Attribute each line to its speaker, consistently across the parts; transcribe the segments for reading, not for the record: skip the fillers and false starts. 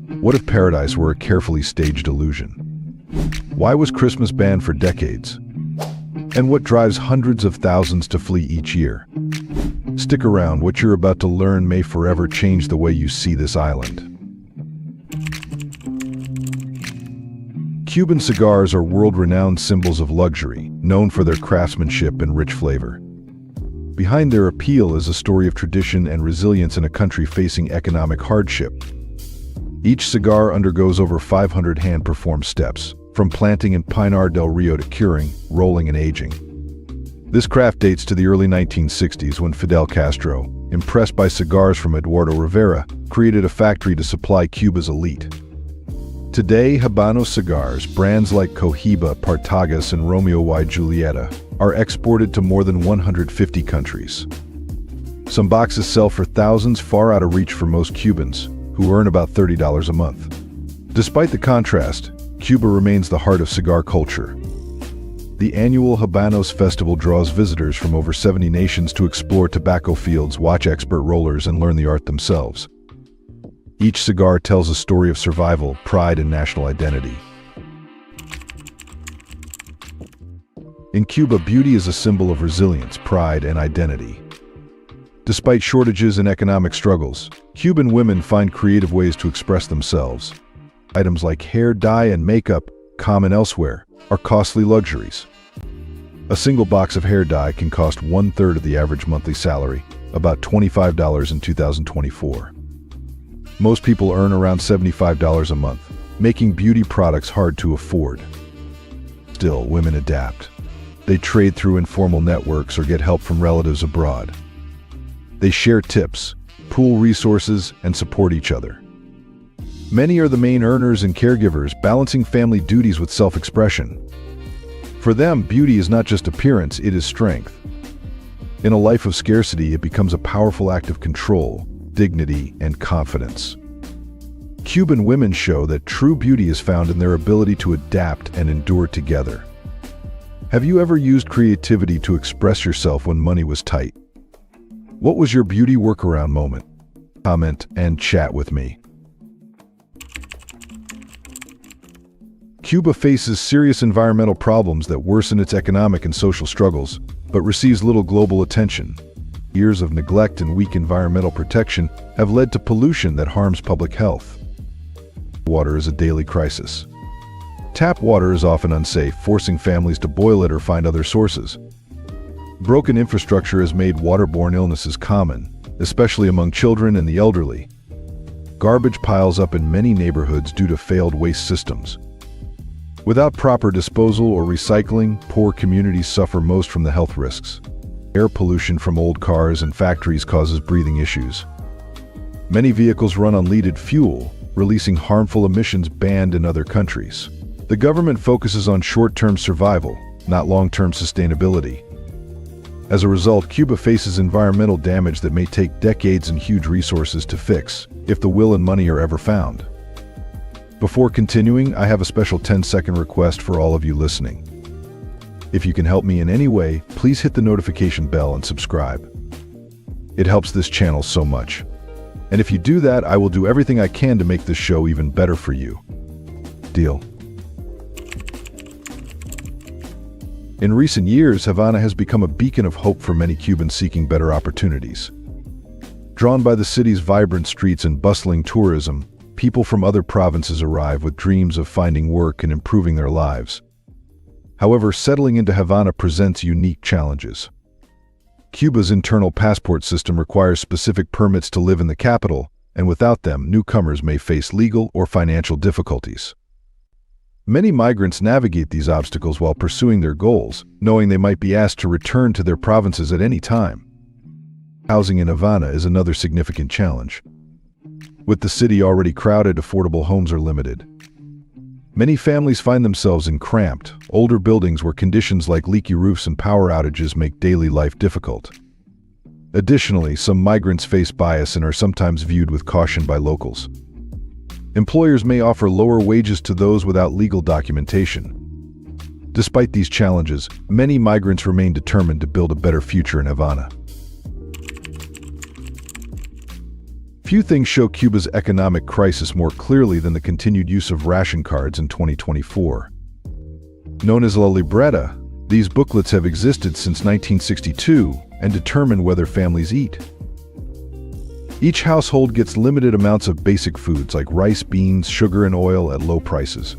Speaker 1: What if paradise were a carefully staged illusion? Why was Christmas banned for decades? And what drives hundreds of thousands to flee each year? Stick around, what you're about to learn may forever change the way you see this island. Cuban cigars are world-renowned symbols of luxury, known for their craftsmanship and rich flavor. Behind their appeal is a story of tradition and resilience in a country facing economic hardship. Each cigar undergoes over 500 hand-performed steps, from planting in Pinar del Rio to curing, rolling, and aging. This craft dates to the early 1960s when Fidel Castro, impressed by cigars from Eduardo Rivera, created a factory to supply Cuba's elite. Today, Habano cigars, brands like Cohiba, Partagas, and Romeo y Julieta, are exported to more than 150 countries. Some boxes sell for thousands, far out of reach for most Cubans, who earn about $30 a month. Despite the contrast, Cuba remains the heart of cigar culture. The annual Habanos Festival draws visitors from over 70 nations to explore tobacco fields, watch expert rollers, and learn the art themselves. Each cigar tells a story of survival, pride, and national identity. In Cuba, beauty is a symbol of resilience, pride, and identity. Despite shortages and economic struggles, Cuban women find creative ways to express themselves. Items like hair dye and makeup, common elsewhere, are costly luxuries. A single box of hair dye can cost 1/3 of the average monthly salary, about $25 in 2024. Most people earn around $75 a month, making beauty products hard to afford. Still, women adapt. They trade through informal networks or get help from relatives abroad. They share tips, pool resources, and support each other. Many are the main earners and caregivers, balancing family duties with self-expression. For them, beauty is not just appearance, it is strength. In a life of scarcity, it becomes a powerful act of control, dignity, and confidence. Cuban women show that true beauty is found in their ability to adapt and endure together. Have you ever used creativity to express yourself when money was tight? What was your beauty workaround moment? Comment and chat with me. Cuba faces serious environmental problems that worsen its economic and social struggles, but receives little global attention. Years of neglect and weak environmental protection have led to pollution that harms public health. Water is a daily crisis. Tap water is often unsafe, forcing families to boil it or find other sources. Broken infrastructure has made waterborne illnesses common, especially among children and the elderly. Garbage piles up in many neighborhoods due to failed waste systems. Without proper disposal or recycling, poor communities suffer most from the health risks. Air pollution from old cars and factories causes breathing issues. Many vehicles run on leaded fuel, releasing harmful emissions banned in other countries. The government focuses on short-term survival, not long-term sustainability. As a result, Cuba faces environmental damage that may take decades and huge resources to fix, if the will and money are ever found. Before continuing, I have a special 10-second request for all of you listening. If you can help me in any way, please hit the notification bell and subscribe. It helps this channel so much. And if you do that, I will do everything I can to make this show even better for you. Deal? In recent years, Havana has become a beacon of hope for many Cubans seeking better opportunities. Drawn by the city's vibrant streets and bustling tourism, people from other provinces arrive with dreams of finding work and improving their lives. However, settling into Havana presents unique challenges. Cuba's internal passport system requires specific permits to live in the capital, and without them, newcomers may face legal or financial difficulties. Many migrants navigate these obstacles while pursuing their goals, knowing they might be asked to return to their provinces at any time. Housing in Havana is another significant challenge. With the city already crowded, affordable homes are limited. Many families find themselves in cramped, older buildings where conditions like leaky roofs and power outages make daily life difficult. Additionally, some migrants face bias and are sometimes viewed with caution by locals. Employers may offer lower wages to those without legal documentation. Despite these challenges, many migrants remain determined to build a better future in Havana. Few things show Cuba's economic crisis more clearly than the continued use of ration cards in 2024. Known as La Libreta, these booklets have existed since 1962 and determine whether families eat. Each household gets limited amounts of basic foods like rice, beans, sugar, and oil at low prices.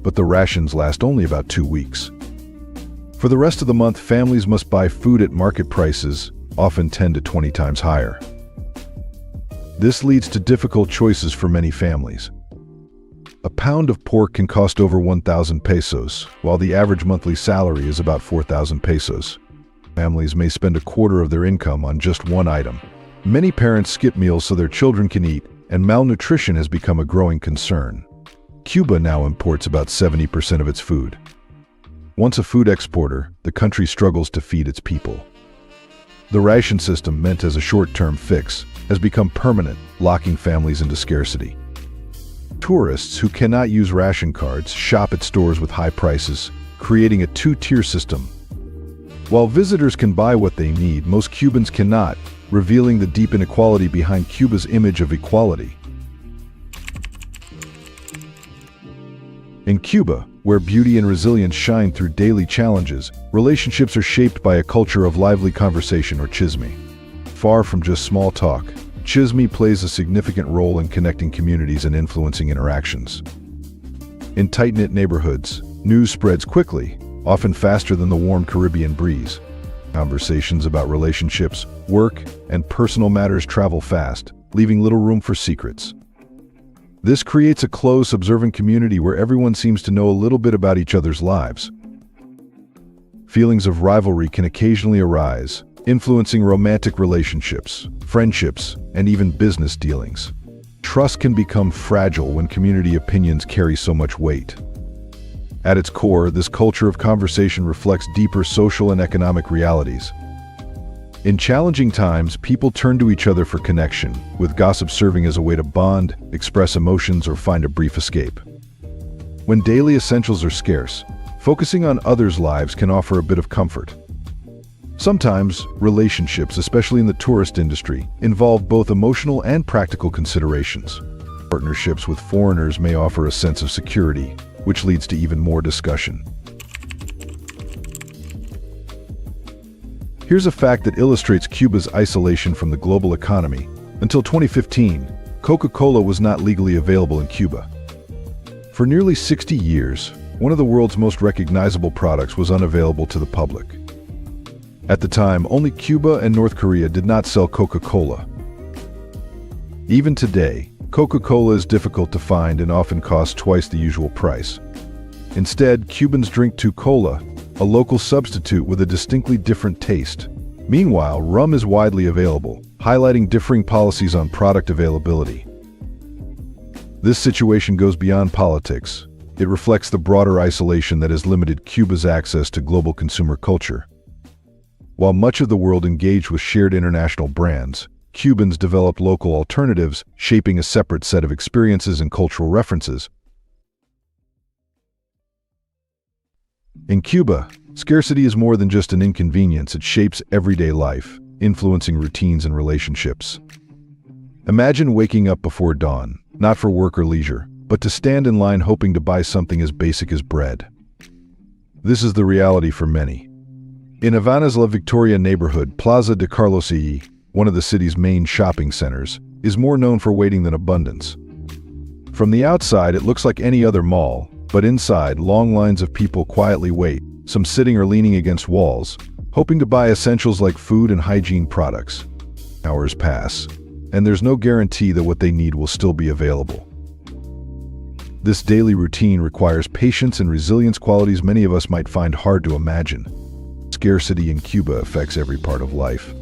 Speaker 1: But the rations last only about 2 weeks. For the rest of the month, families must buy food at market prices, often 10 to 20 times higher. This leads to difficult choices for many families. A pound of pork can cost over 1,000 pesos, while the average monthly salary is about 4,000 pesos. Families may spend a quarter of their income on just one item. Many parents skip meals so their children can eat, and malnutrition has become a growing concern. Cuba now imports about 70% of its food. Once a food exporter, the country struggles to feed its people. The ration system, meant as a short-term fix, has become permanent, locking families into scarcity. Tourists who cannot use ration cards shop at stores with high prices, creating a two-tier system. While visitors can buy what they need, most Cubans cannot, revealing the deep inequality behind Cuba's image of equality. In Cuba, where beauty and resilience shine through daily challenges, relationships are shaped by a culture of lively conversation or chisme. Far from just small talk, chisme plays a significant role in connecting communities and influencing interactions. In tight-knit neighborhoods, news spreads quickly, often faster than the warm Caribbean breeze. Conversations about relationships, work, and personal matters travel fast, leaving little room for secrets. This creates a close, observant community where everyone seems to know a little bit about each other's lives. Feelings of rivalry can occasionally arise, influencing romantic relationships, friendships, and even business dealings. Trust can become fragile when community opinions carry so much weight. At its core, this culture of conversation reflects deeper social and economic realities. In challenging times, people turn to each other for connection, with gossip serving as a way to bond, express emotions, or find a brief escape. When daily essentials are scarce, focusing on others' lives can offer a bit of comfort. Sometimes, relationships, especially in the tourist industry, involve both emotional and practical considerations. Partnerships with foreigners may offer a sense of security, which leads to even more discussion. Here's a fact that illustrates Cuba's isolation from the global economy. Until 2015, Coca-Cola was not legally available in Cuba. For nearly 60 years, one of the world's most recognizable products was unavailable to the public. At the time, only Cuba and North Korea did not sell Coca-Cola. Even today, Coca-Cola is difficult to find and often costs twice the usual price. Instead, Cubans drink Cola, a local substitute with a distinctly different taste. Meanwhile, rum is widely available, highlighting differing policies on product availability. This situation goes beyond politics. It reflects the broader isolation that has limited Cuba's access to global consumer culture. While much of the world engaged with shared international brands, Cubans developed local alternatives, shaping a separate set of experiences and cultural references. In Cuba, scarcity is more than just an inconvenience. It shapes everyday life, influencing routines and relationships. Imagine waking up before dawn, not for work or leisure, but to stand in line hoping to buy something as basic as bread. This is the reality for many. In Havana's La Victoria neighborhood, Plaza de Carlos E., one of the city's main shopping centers, is more known for waiting than abundance. From the outside, it looks like any other mall, but inside, long lines of people quietly wait, some sitting or leaning against walls, hoping to buy essentials like food and hygiene products. Hours pass, and there's no guarantee that what they need will still be available. This daily routine requires patience and resilience, qualities many of us might find hard to imagine. Scarcity in Cuba affects every part of life.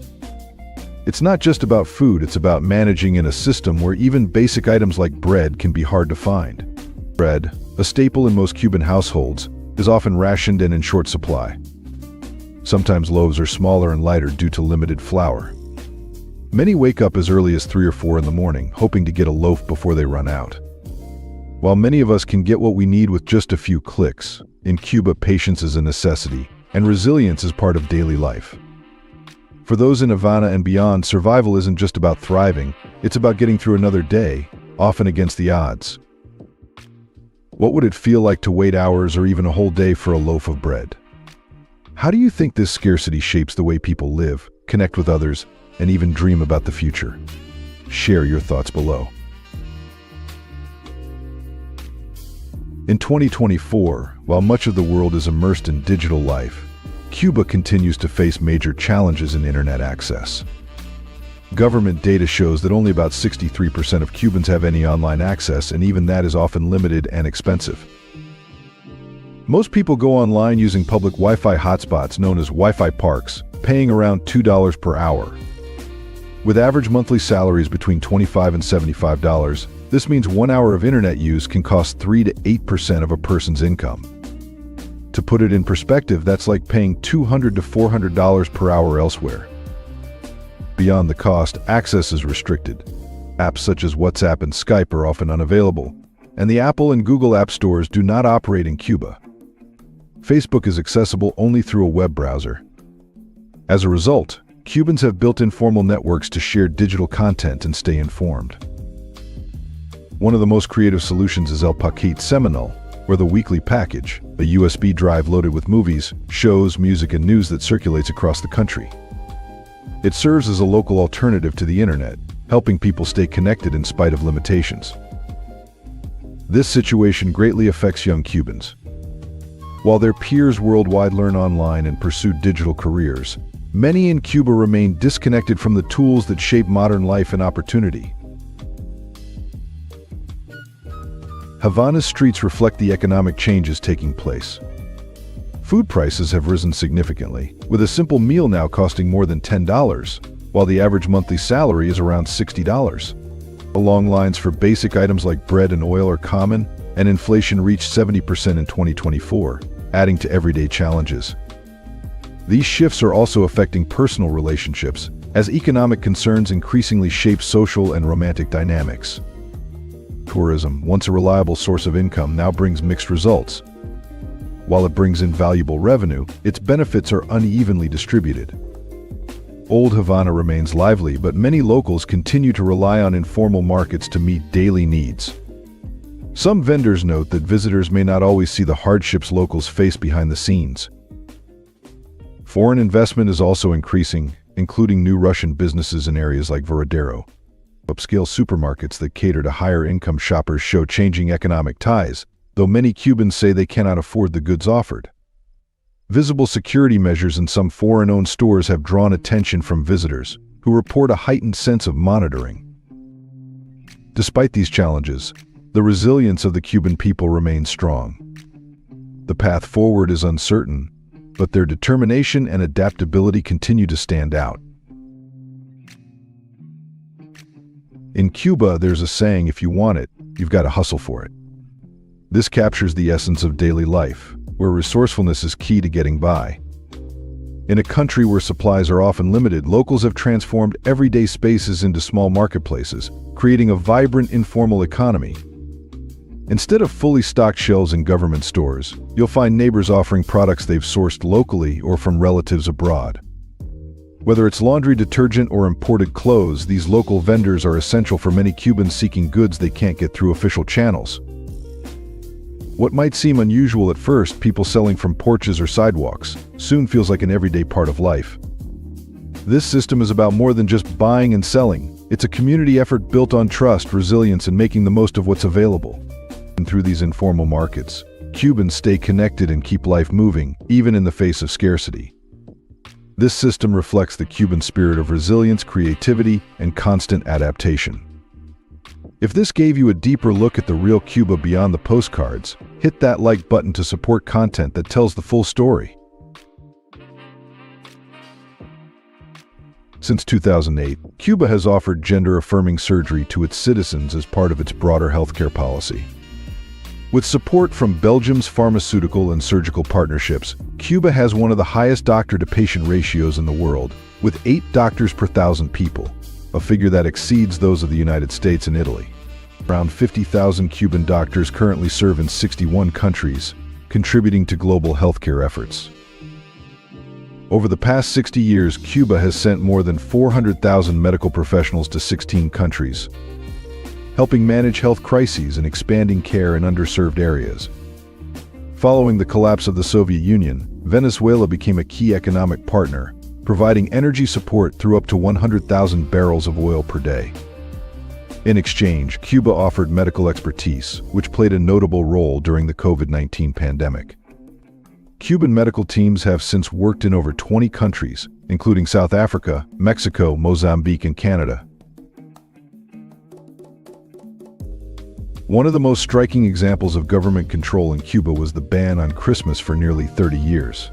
Speaker 1: It's not just about food, it's about managing in a system where even basic items like bread can be hard to find. Bread, a staple in most Cuban households, is often rationed and in short supply. Sometimes loaves are smaller and lighter due to limited flour. Many wake up as early as 3 or 4 in the morning, hoping to get a loaf before they run out. While many of us can get what we need with just a few clicks, in Cuba patience is a necessity, and resilience is part of daily life. For those in Havana and beyond, survival isn't just about thriving, It's about getting through another day, often against the odds. What would it feel like to wait hours or even a whole day for a loaf of bread? How do you think this scarcity shapes the way people live, connect with others, and even dream about the future? Share your thoughts below. In 2024, while much of the world is immersed in digital life, Cuba continues to face major challenges in internet access. Government data shows that only about 63% of Cubans have any online access, and even that is often limited and expensive. Most people go online using public Wi-Fi hotspots known as Wi-Fi parks, paying around $2 per hour. With average monthly salaries between $25 and $75, this means 1 hour of internet use can cost 3 to 8% of a person's income. To put it in perspective, that's like paying $200 to $400 per hour elsewhere. Beyond the cost, access is restricted. Apps such as WhatsApp and Skype are often unavailable, and the Apple and Google app stores do not operate in Cuba. Facebook is accessible only through a web browser. As a result, Cubans have built informal networks to share digital content and stay informed. One of the most creative solutions is El Paquete Semanal, or the weekly package, a USB drive loaded with movies, shows, music, and news that circulates across the country. It serves as a local alternative to the internet, helping people stay connected in spite of limitations. This situation greatly affects young Cubans. While their peers worldwide learn online and pursue digital careers, many in Cuba remain disconnected from the tools that shape modern life and opportunity. Havana's streets reflect the economic changes taking place. Food prices have risen significantly, with a simple meal now costing more than $10, while the average monthly salary is around $60. Long lines for basic items like bread and oil are common, and inflation reached 70% in 2024, adding to everyday challenges. These shifts are also affecting personal relationships, as economic concerns increasingly shape social and romantic dynamics. Tourism, once a reliable source of income, now brings mixed results. While it brings in valuable revenue, its benefits are unevenly distributed. Old Havana remains lively, but many locals continue to rely on informal markets to meet daily needs. Some vendors note that visitors may not always see the hardships locals face behind the scenes. Foreign investment is also increasing, including new Russian businesses in areas like Varadero. Upscale supermarkets that cater to higher-income shoppers show changing economic ties, though many Cubans say they cannot afford the goods offered. Visible security measures in some foreign-owned stores have drawn attention from visitors, who report a heightened sense of monitoring. Despite these challenges, the resilience of the Cuban people remains strong. The path forward is uncertain, but their determination and adaptability continue to stand out. In Cuba, there's a saying, if you want it, you've got to hustle for it. This captures the essence of daily life, where resourcefulness is key to getting by. In a country where supplies are often limited, locals have transformed everyday spaces into small marketplaces, creating a vibrant informal economy. Instead of fully stocked shelves in government stores, you'll find neighbors offering products they've sourced locally or from relatives abroad. Whether it's laundry detergent or imported clothes, these local vendors are essential for many Cubans seeking goods they can't get through official channels. What might seem unusual at first, people selling from porches or sidewalks, soon feels like an everyday part of life. This system is about more than just buying and selling. It's a community effort built on trust, resilience, and making the most of what's available. And through these informal markets, Cubans stay connected and keep life moving, even in the face of scarcity. This system reflects the Cuban spirit of resilience, creativity, and constant adaptation. If this gave you a deeper look at the real Cuba beyond the postcards, hit that like button to support content that tells the full story. Since 2008, Cuba has offered gender-affirming surgery to its citizens as part of its broader healthcare policy. With support from Belgium's pharmaceutical and surgical partnerships, Cuba has one of the highest doctor-to-patient ratios in the world, with 8 doctors per 1,000 people, a figure that exceeds those of the United States and Italy. Around 50,000 Cuban doctors currently serve in 61 countries, contributing to global healthcare efforts. Over the past 60 years, Cuba has sent more than 400,000 medical professionals to 16 countries, helping manage health crises and expanding care in underserved areas. Following the collapse of the Soviet Union, Venezuela became a key economic partner, providing energy support through up to 100,000 barrels of oil per day. In exchange, Cuba offered medical expertise, which played a notable role during the COVID-19 pandemic. Cuban medical teams have since worked in over 20 countries, including South Africa, Mexico, Mozambique, and Canada. One of the most striking examples of government control in Cuba was the ban on Christmas for nearly 30 years.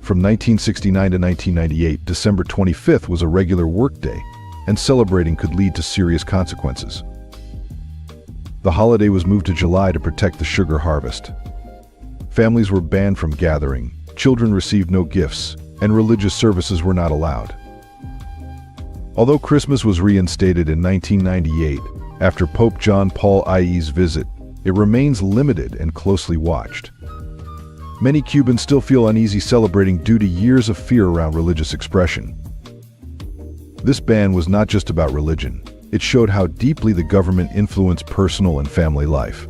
Speaker 1: From 1969 to 1998, December 25th was a regular workday, and celebrating could lead to serious consequences. The holiday was moved to July to protect the sugar harvest. Families were banned from gathering, children received no gifts, and religious services were not allowed. Although Christmas was reinstated in 1998, after Pope John Paul II's visit, it remains limited and closely watched. Many Cubans still feel uneasy celebrating due to years of fear around religious expression. This ban was not just about religion. It showed how deeply the government influenced personal and family life.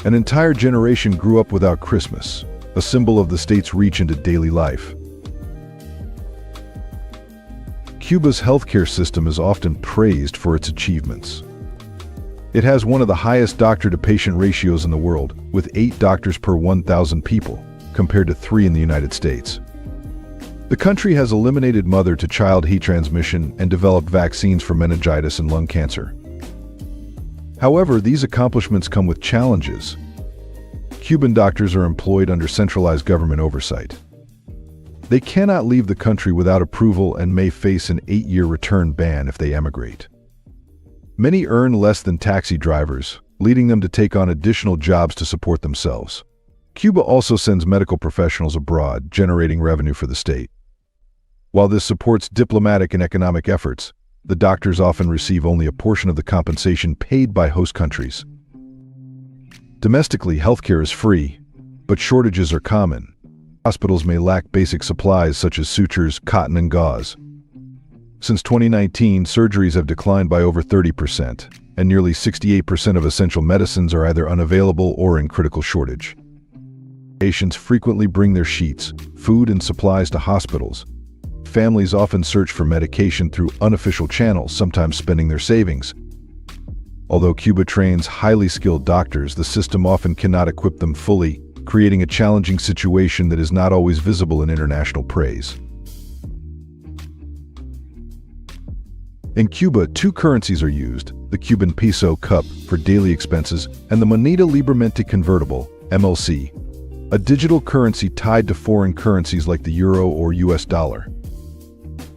Speaker 1: An entire generation grew up without Christmas, a symbol of the state's reach into daily life. Cuba's healthcare system is often praised for its achievements. It has one of the highest doctor-to-patient ratios in the world, with 8 doctors per 1,000 people, compared to 3 in the United States. The country has eliminated mother-to-child heat transmission and developed vaccines for meningitis and lung cancer. However, these accomplishments come with challenges. Cuban doctors are employed under centralized government oversight. They cannot leave the country without approval and may face an 8-year return ban if they emigrate. Many earn less than taxi drivers, leading them to take on additional jobs to support themselves. Cuba also sends medical professionals abroad, generating revenue for the state. While this supports diplomatic and economic efforts, the doctors often receive only a portion of the compensation paid by host countries. Domestically, healthcare is free, but shortages are common. Hospitals may lack basic supplies such as sutures, cotton, and gauze. Since 2019, surgeries have declined by over 30%, and nearly 68% of essential medicines are either unavailable or in critical shortage. Patients frequently bring their sheets, food, and supplies to hospitals. Families often search for medication through unofficial channels, sometimes spending their savings. Although Cuba trains highly skilled doctors, the system often cannot equip them fully, creating a challenging situation that is not always visible in international praise. In Cuba, 2 currencies are used: the Cuban peso cup for daily expenses and the Moneda Libremente Convertible, MLC, a digital currency tied to foreign currencies like the euro or US dollar.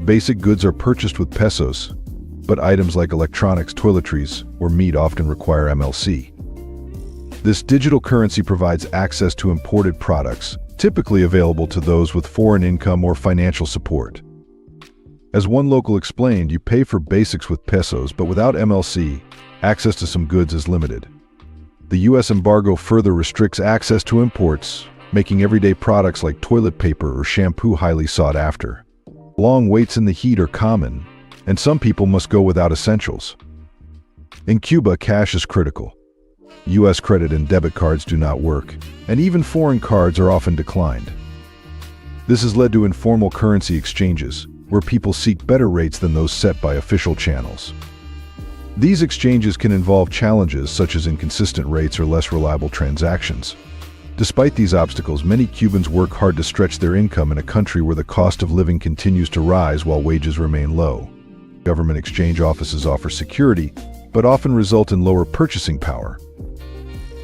Speaker 1: Basic goods are purchased with pesos, but items like electronics, toiletries, or meat often require MLC. This digital currency provides access to imported products, typically available to those with foreign income or financial support. As one local explained, you pay for basics with pesos, but without MLC, access to some goods is limited. The U.S. embargo further restricts access to imports, making everyday products like toilet paper or shampoo highly sought after. Long waits in the heat are common, and some people must go without essentials. In Cuba, cash is critical. U.S. credit and debit cards do not work, and even foreign cards are often declined. This has led to informal currency exchanges, where people seek better rates than those set by official channels. These exchanges can involve challenges such as inconsistent rates or less reliable transactions. Despite these obstacles, many Cubans work hard to stretch their income in a country where the cost of living continues to rise while wages remain low. Government exchange offices offer security, but often result in lower purchasing power.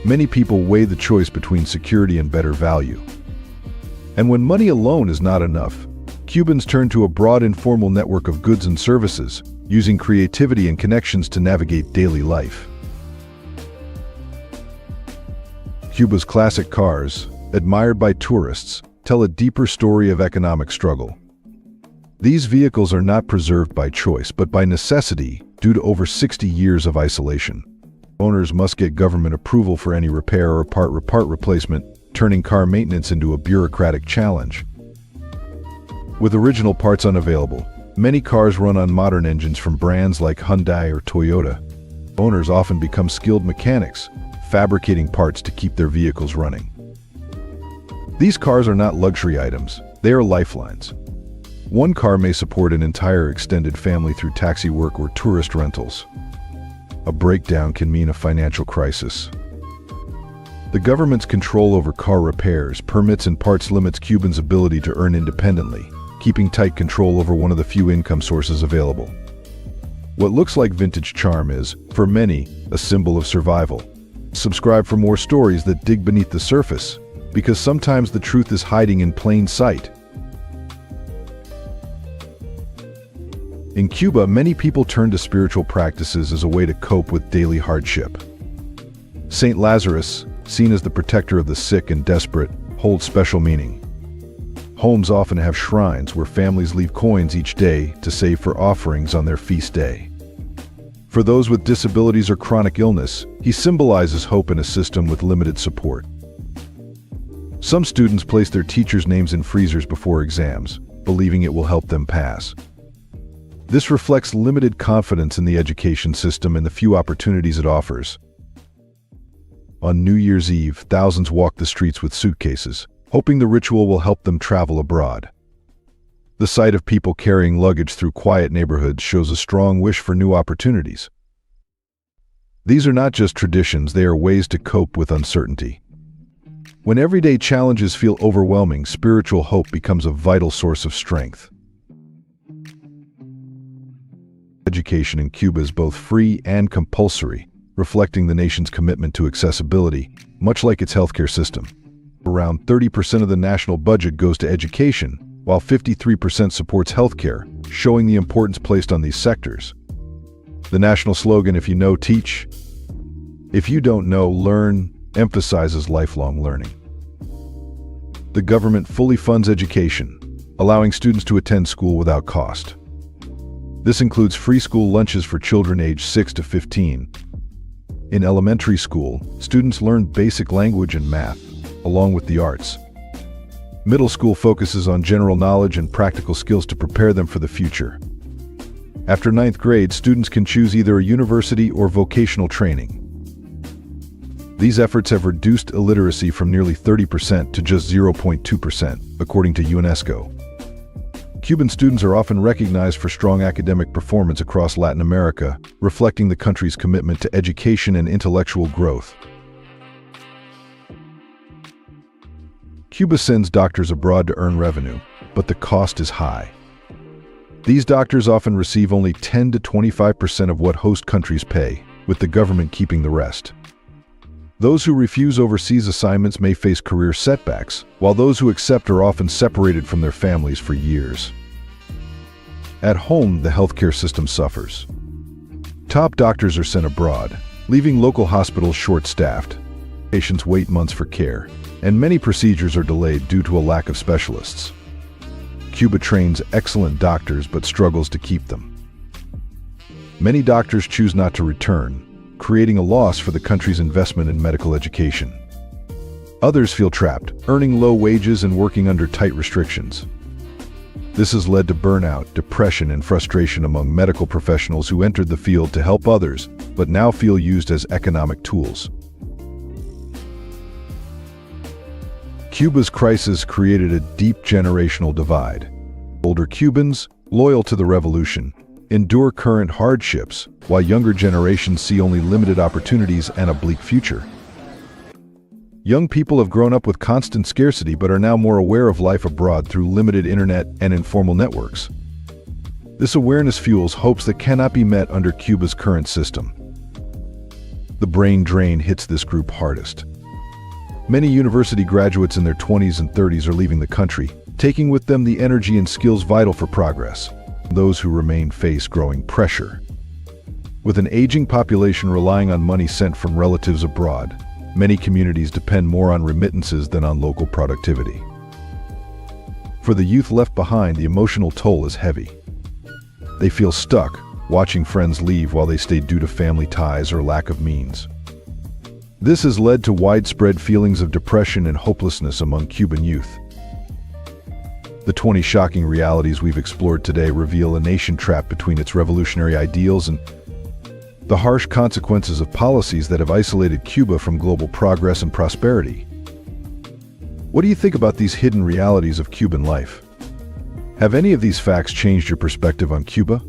Speaker 1: Many people weigh the choice between security and better value. And when money alone is not enough, Cubans turn to a broad informal network of goods and services, using creativity and connections to navigate daily life. Cuba's classic cars, admired by tourists, tell a deeper story of economic struggle. These vehicles are not preserved by choice, but by necessity due to over 60 years of isolation. Owners must get government approval for any repair or part replacement, turning car maintenance into a bureaucratic challenge. With original parts unavailable, many cars run on modern engines from brands like Hyundai or Toyota. Owners often become skilled mechanics, fabricating parts to keep their vehicles running. These cars are not luxury items, they are lifelines. One car may support an entire extended family through taxi work or tourist rentals. A breakdown can mean a financial crisis. The government's control over car repairs, permits, and parts limits Cubans' ability to earn independently, keeping tight control over one of the few income sources available. What looks like vintage charm is, for many, a symbol of survival. Subscribe for more stories that dig beneath the surface, because sometimes the truth is hiding in plain sight. In Cuba, many people turn to spiritual practices as a way to cope with daily hardship. Saint Lazarus, seen as the protector of the sick and desperate, holds special meaning. Homes often have shrines where families leave coins each day to save for offerings on their feast day. For those with disabilities or chronic illness, he symbolizes hope in a system with limited support. Some students place their teachers' names in freezers before exams, believing it will help them pass. This reflects limited confidence in the education system and the few opportunities it offers. On New Year's Eve, thousands walk the streets with suitcases, hoping the ritual will help them travel abroad. The sight of people carrying luggage through quiet neighborhoods shows a strong wish for new opportunities. These are not just traditions, they are ways to cope with uncertainty. When everyday challenges feel overwhelming, spiritual hope becomes a vital source of strength. Education in Cuba is both free and compulsory, reflecting the nation's commitment to accessibility, much like its healthcare system. Around 30% of the national budget goes to education, while 53% supports healthcare, showing the importance placed on these sectors. The national slogan, "If you know, teach. If you don't know, learn," emphasizes lifelong learning. The government fully funds education, allowing students to attend school without cost. This includes free school lunches for children aged 6 to 15. In elementary school, students learn basic language and math, along with the arts. Middle school focuses on general knowledge and practical skills to prepare them for the future. After 9th grade, students can choose either a university or vocational training. These efforts have reduced illiteracy from nearly 30% to just 0.2%, according to UNESCO. Cuban students are often recognized for strong academic performance across Latin America, reflecting the country's commitment to education and intellectual growth. Cuba sends doctors abroad to earn revenue, but the cost is high. These doctors often receive only 10 to 25% of what host countries pay, with the government keeping the rest. Those who refuse overseas assignments may face career setbacks, while those who accept are often separated from their families for years. At home, the healthcare system suffers. Top doctors are sent abroad, leaving local hospitals short-staffed. Patients wait months for care, and many procedures are delayed due to a lack of specialists. Cuba trains excellent doctors but struggles to keep them. Many doctors choose not to return, creating a loss for the country's investment in medical education. Others feel trapped, earning low wages and working under tight restrictions. This has led to burnout, depression, and frustration among medical professionals who entered the field to help others, but now feel used as economic tools. Cuba's crisis created a deep generational divide. Older Cubans, loyal to the revolution, endure current hardships, while younger generations see only limited opportunities and a bleak future. Young people have grown up with constant scarcity but are now more aware of life abroad through limited internet and informal networks. This awareness fuels hopes that cannot be met under Cuba's current system. The brain drain hits this group hardest. Many university graduates in their 20s and 30s are leaving the country, taking with them the energy and skills vital for progress. Those who remain face growing pressure. With an aging population relying on money sent from relatives abroad, many communities depend more on remittances than on local productivity. For the youth left behind, the emotional toll is heavy. They feel stuck, watching friends leave while they stay due to family ties or lack of means. This has led to widespread feelings of depression and hopelessness among Cuban youth. The 20 shocking realities we've explored today reveal a nation trapped between its revolutionary ideals and the harsh consequences of policies that have isolated Cuba from global progress and prosperity. What do you think about these hidden realities of Cuban life? Have any of these facts changed your perspective on Cuba?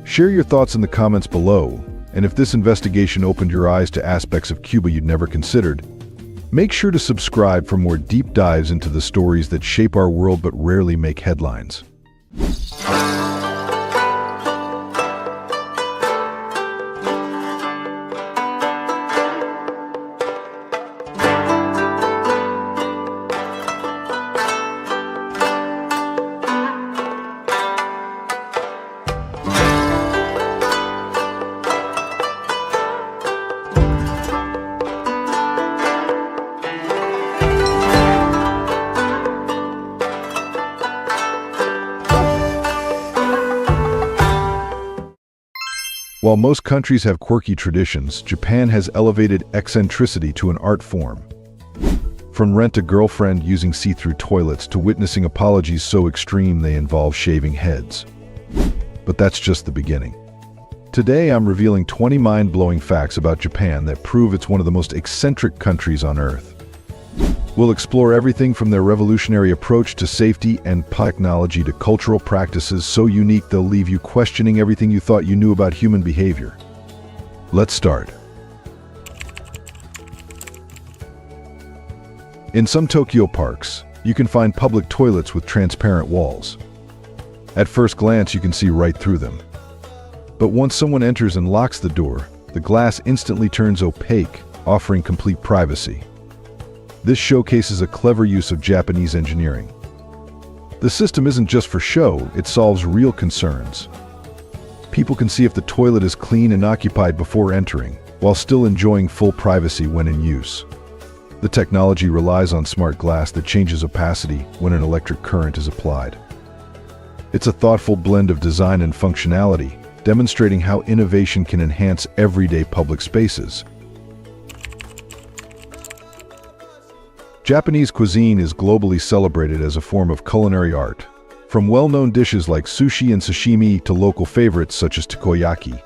Speaker 1: Share your thoughts in the comments below, and if this investigation opened your eyes to aspects of Cuba you'd never considered, make sure to subscribe for more deep dives into the stories that shape our world but rarely make headlines. While most countries have quirky traditions, Japan has elevated eccentricity to an art form. From rent-a-girlfriend using see-through toilets to witnessing apologies so extreme they involve shaving heads. But that's just the beginning. Today I'm revealing 20 mind-blowing facts about Japan that prove it's one of the most eccentric countries on Earth. We'll explore everything from their revolutionary approach to safety and technology to cultural practices so unique they'll leave you questioning everything you thought you knew about human behavior. Let's start. In some Tokyo parks, you can find public toilets with transparent walls. At first glance, you can see right through them. But once someone enters and locks the door, the glass instantly turns opaque, offering complete privacy. This showcases a clever use of Japanese engineering. The system isn't just for show, it solves real concerns. People can see if the toilet is clean and occupied before entering, while still enjoying full privacy when in use. The technology relies on smart glass that changes opacity when an electric current is applied. It's a thoughtful blend of design and functionality, demonstrating how innovation can enhance everyday public spaces. Japanese cuisine is globally celebrated as a form of culinary art, from well-known dishes like sushi and sashimi to local favorites such as takoyaki.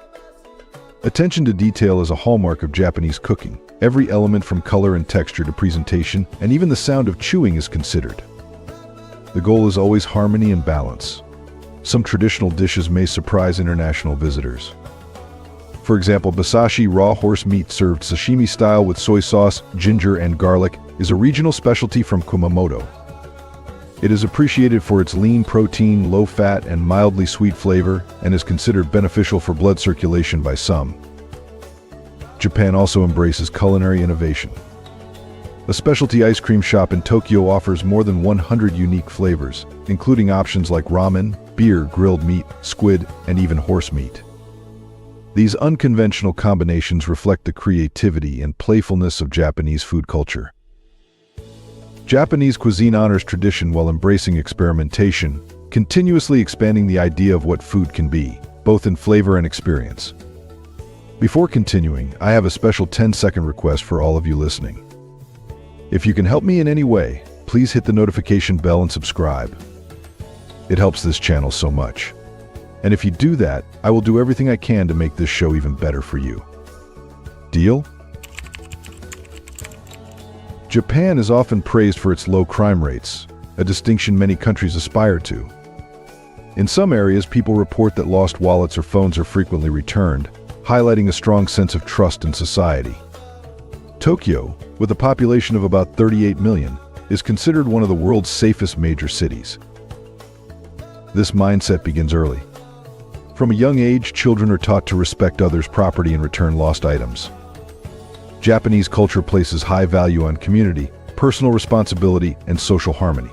Speaker 1: Attention to detail is a hallmark of Japanese cooking. Every element from color and texture to presentation, and even the sound of chewing is considered. The goal is always harmony and balance. Some traditional dishes may surprise international visitors. For example, basashi raw horse meat served sashimi style with soy sauce, ginger, and garlic is a regional specialty from Kumamoto. It is appreciated for its lean protein, low fat, and mildly sweet flavor, and is considered beneficial for blood circulation by some. Japan also embraces culinary innovation. A specialty ice cream shop in Tokyo offers more than 100 unique flavors, including options like ramen, beer, grilled meat, squid, and even horse meat. These unconventional combinations reflect the creativity and playfulness of Japanese food culture. Japanese cuisine honors tradition while embracing experimentation, continuously expanding the idea of what food can be, both in flavor and experience. Before continuing, I have a special 10-second request for all of you listening. If you can help me in any way, please hit the notification bell and subscribe. It helps this channel so much. And if you do that, I will do everything I can to make this show even better for you. Deal? Japan is often praised for its low crime rates, a distinction many countries aspire to. In some areas, people report that lost wallets or phones are frequently returned, highlighting a strong sense of trust in society. Tokyo, with a population of about 38 million, is considered one of the world's safest major cities. This mindset begins early. From a young age, children are taught to respect others' property and return lost items. Japanese culture places high value on community, personal responsibility, and social harmony.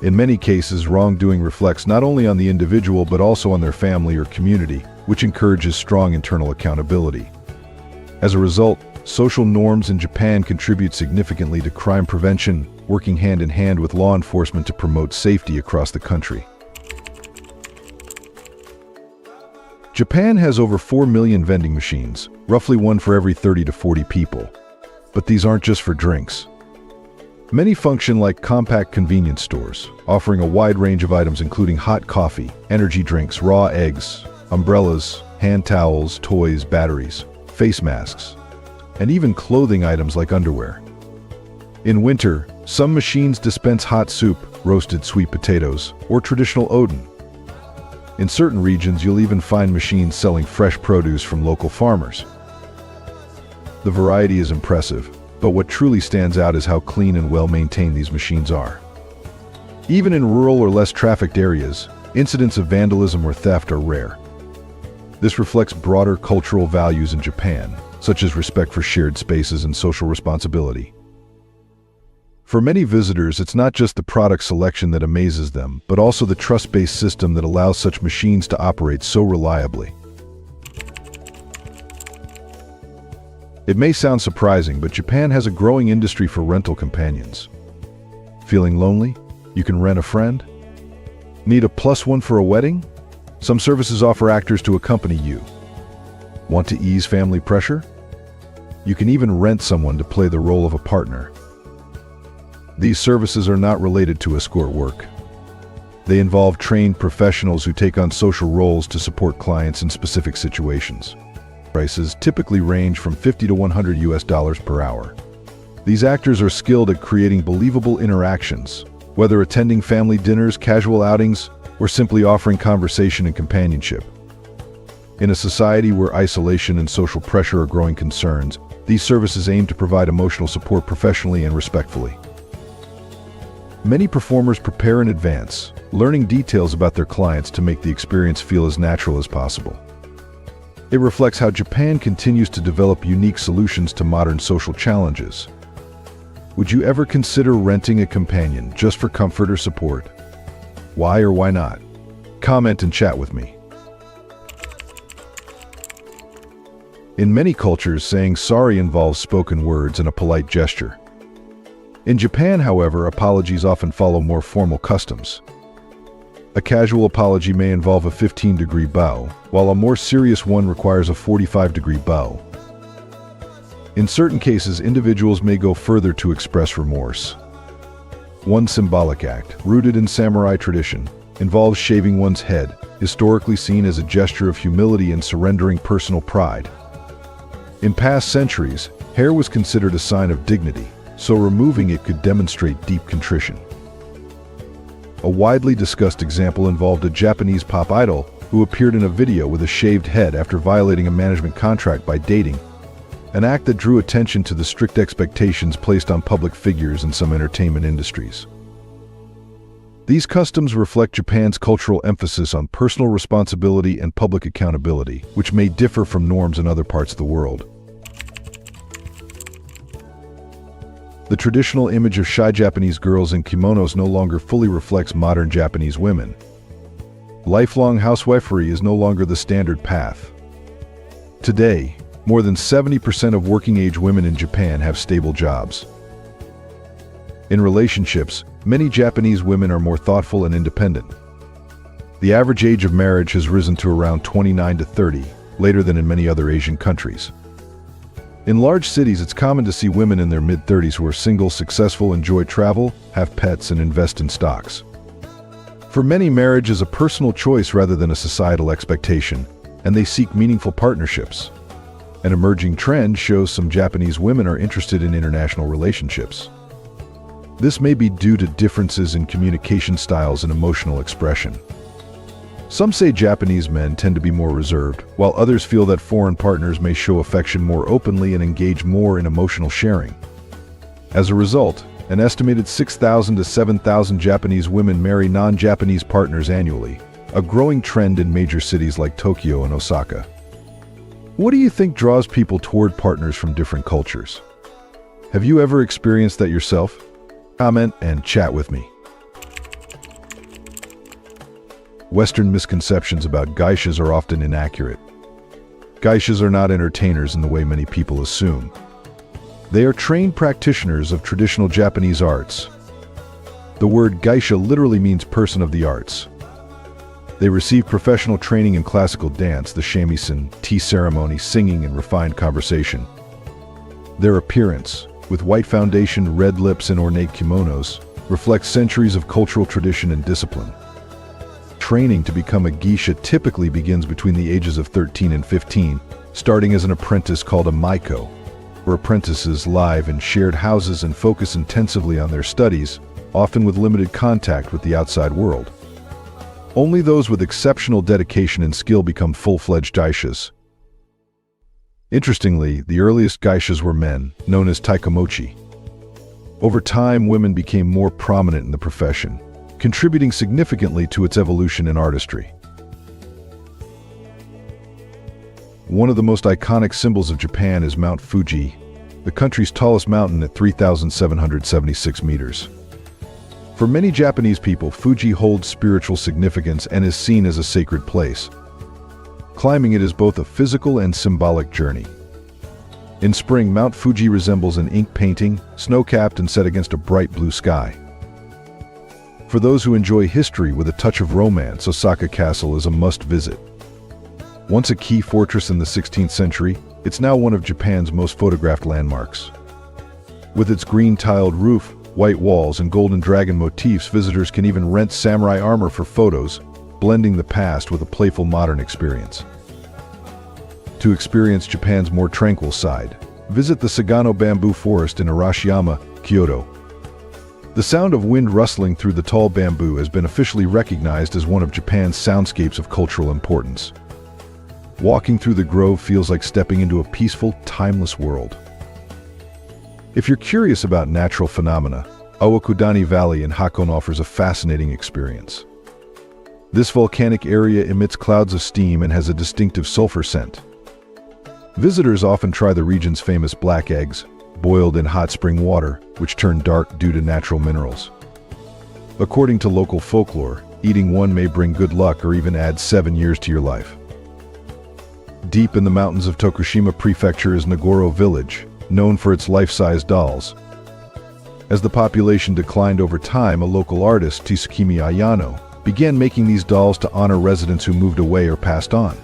Speaker 1: In many cases, wrongdoing reflects not only on the individual but also on their family or community, which encourages strong internal accountability. As a result, social norms in Japan contribute significantly to crime prevention, working hand in hand with law enforcement to promote safety across the country. Japan has over 4 million vending machines, roughly one for every 30 to 40 people. But these aren't just for drinks. Many function like compact convenience stores, offering a wide range of items including hot coffee, energy drinks, raw eggs, umbrellas, hand towels, toys, batteries, face masks, and even clothing items like underwear. In winter, some machines dispense hot soup, roasted sweet potatoes, or traditional oden. In certain regions, you'll even find machines selling fresh produce from local farmers. The variety is impressive, but what truly stands out is how clean and well-maintained these machines are. Even in rural or less trafficked areas, incidents of vandalism or theft are rare. This reflects broader cultural values in Japan, such as respect for shared spaces and social responsibility. For many visitors, it's not just the product selection that amazes them, but also the trust-based system that allows such machines to operate so reliably. It may sound surprising, but Japan has a growing industry for rental companions. Feeling lonely? You can rent a friend? Need a plus one for a wedding? Some services offer actors to accompany you. Want to ease family pressure? You can even rent someone to play the role of a partner. These services are not related to escort work. They involve trained professionals who take on social roles to support clients in specific situations. Prices typically range from $50 to $100 per hour. These actors are skilled at creating believable interactions, whether attending family dinners, casual outings, or simply offering conversation and companionship. In a society where isolation and social pressure are growing concerns, these services aim to provide emotional support professionally and respectfully. Many performers prepare in advance, learning details about their clients to make the experience feel as natural as possible. It reflects how Japan continues to develop unique solutions to modern social challenges. Would you ever consider renting a companion just for comfort or support? Why or why not? Comment and chat with me. In many cultures, saying sorry involves spoken words and a polite gesture. In Japan, however, apologies often follow more formal customs. A casual apology may involve a 15-degree bow, while a more serious one requires a 45-degree bow. In certain cases, individuals may go further to express remorse. One symbolic act, rooted in samurai tradition, involves shaving one's head, historically seen as a gesture of humility and surrendering personal pride. In past centuries, hair was considered a sign of dignity, so removing it could demonstrate deep contrition. A widely discussed example involved a Japanese pop idol who appeared in a video with a shaved head after violating a management contract by dating, an act that drew attention to the strict expectations placed on public figures in some entertainment industries. These customs reflect Japan's cultural emphasis on personal responsibility and public accountability, which may differ from norms in other parts of the world. The traditional image of shy Japanese girls in kimonos no longer fully reflects modern Japanese women. Lifelong housewifery is no longer the standard path. Today, more than 70% of working-age women in Japan have stable jobs. In relationships, many Japanese women are more thoughtful and independent. The average age of marriage has risen to around 29 to 30, later than in many other Asian countries. In large cities, it's common to see women in their mid-30s who are single, successful, enjoy travel, have pets, and invest in stocks. For many, marriage is a personal choice rather than a societal expectation, and they seek meaningful partnerships. An emerging trend shows some Japanese women are interested in international relationships. This may be due to differences in communication styles and emotional expression. Some say Japanese men tend to be more reserved, while others feel that foreign partners may show affection more openly and engage more in emotional sharing. As a result, an estimated 6,000 to 7,000 Japanese women marry non-Japanese partners annually, a growing trend in major cities like Tokyo and Osaka. What do you think draws people toward partners from different cultures? Have you ever experienced that yourself? Comment and chat with me. Western misconceptions about geishas are often inaccurate. Geishas are not entertainers in the way many people assume. They are trained practitioners of traditional Japanese arts. The word geisha literally means person of the arts. They receive professional training in classical dance, the shamisen, tea ceremony, singing, and refined conversation. Their appearance, with white foundation, red lips, and ornate kimonos, reflect centuries of cultural tradition and discipline. Training to become a geisha typically begins between the ages of 13 and 15, starting as an apprentice called a maiko, where apprentices live in shared houses and focus intensively on their studies, often with limited contact with the outside world. Only those with exceptional dedication and skill become full-fledged geishas. Interestingly, the earliest geishas were men, known as taikomochi. Over time, women became more prominent in the profession, contributing significantly to its evolution in artistry. One of the most iconic symbols of Japan is Mount Fuji, the country's tallest mountain at 3,776 meters. For many Japanese people, Fuji holds spiritual significance and is seen as a sacred place. Climbing it is both a physical and symbolic journey. In spring, Mount Fuji resembles an ink painting, snow-capped and set against a bright blue sky. For those who enjoy history with a touch of romance, Osaka Castle is a must-visit. Once a key fortress in the 16th century, it's now one of Japan's most photographed landmarks. With its green-tiled roof, white walls, and golden dragon motifs, visitors can even rent samurai armor for photos, blending the past with a playful modern experience. To experience Japan's more tranquil side, visit the Sagano bamboo forest in Arashiyama, Kyoto. The sound of wind rustling through the tall bamboo has been officially recognized as one of Japan's soundscapes of cultural importance. Walking through the grove feels like stepping into a peaceful, timeless world. If you're curious about natural phenomena, Owakudani Valley in Hakone offers a fascinating experience. This volcanic area emits clouds of steam and has a distinctive sulfur scent. Visitors often try the region's famous black eggs, boiled in hot spring water, which turn dark due to natural minerals. According to local folklore, eating one may bring good luck or even add 7 years to your life. Deep in the mountains of Tokushima Prefecture is Nagoro Village, known for its life-size dolls. As the population declined over time, a local artist, Tsukimi Ayano, began making these dolls to honor residents who moved away or passed on.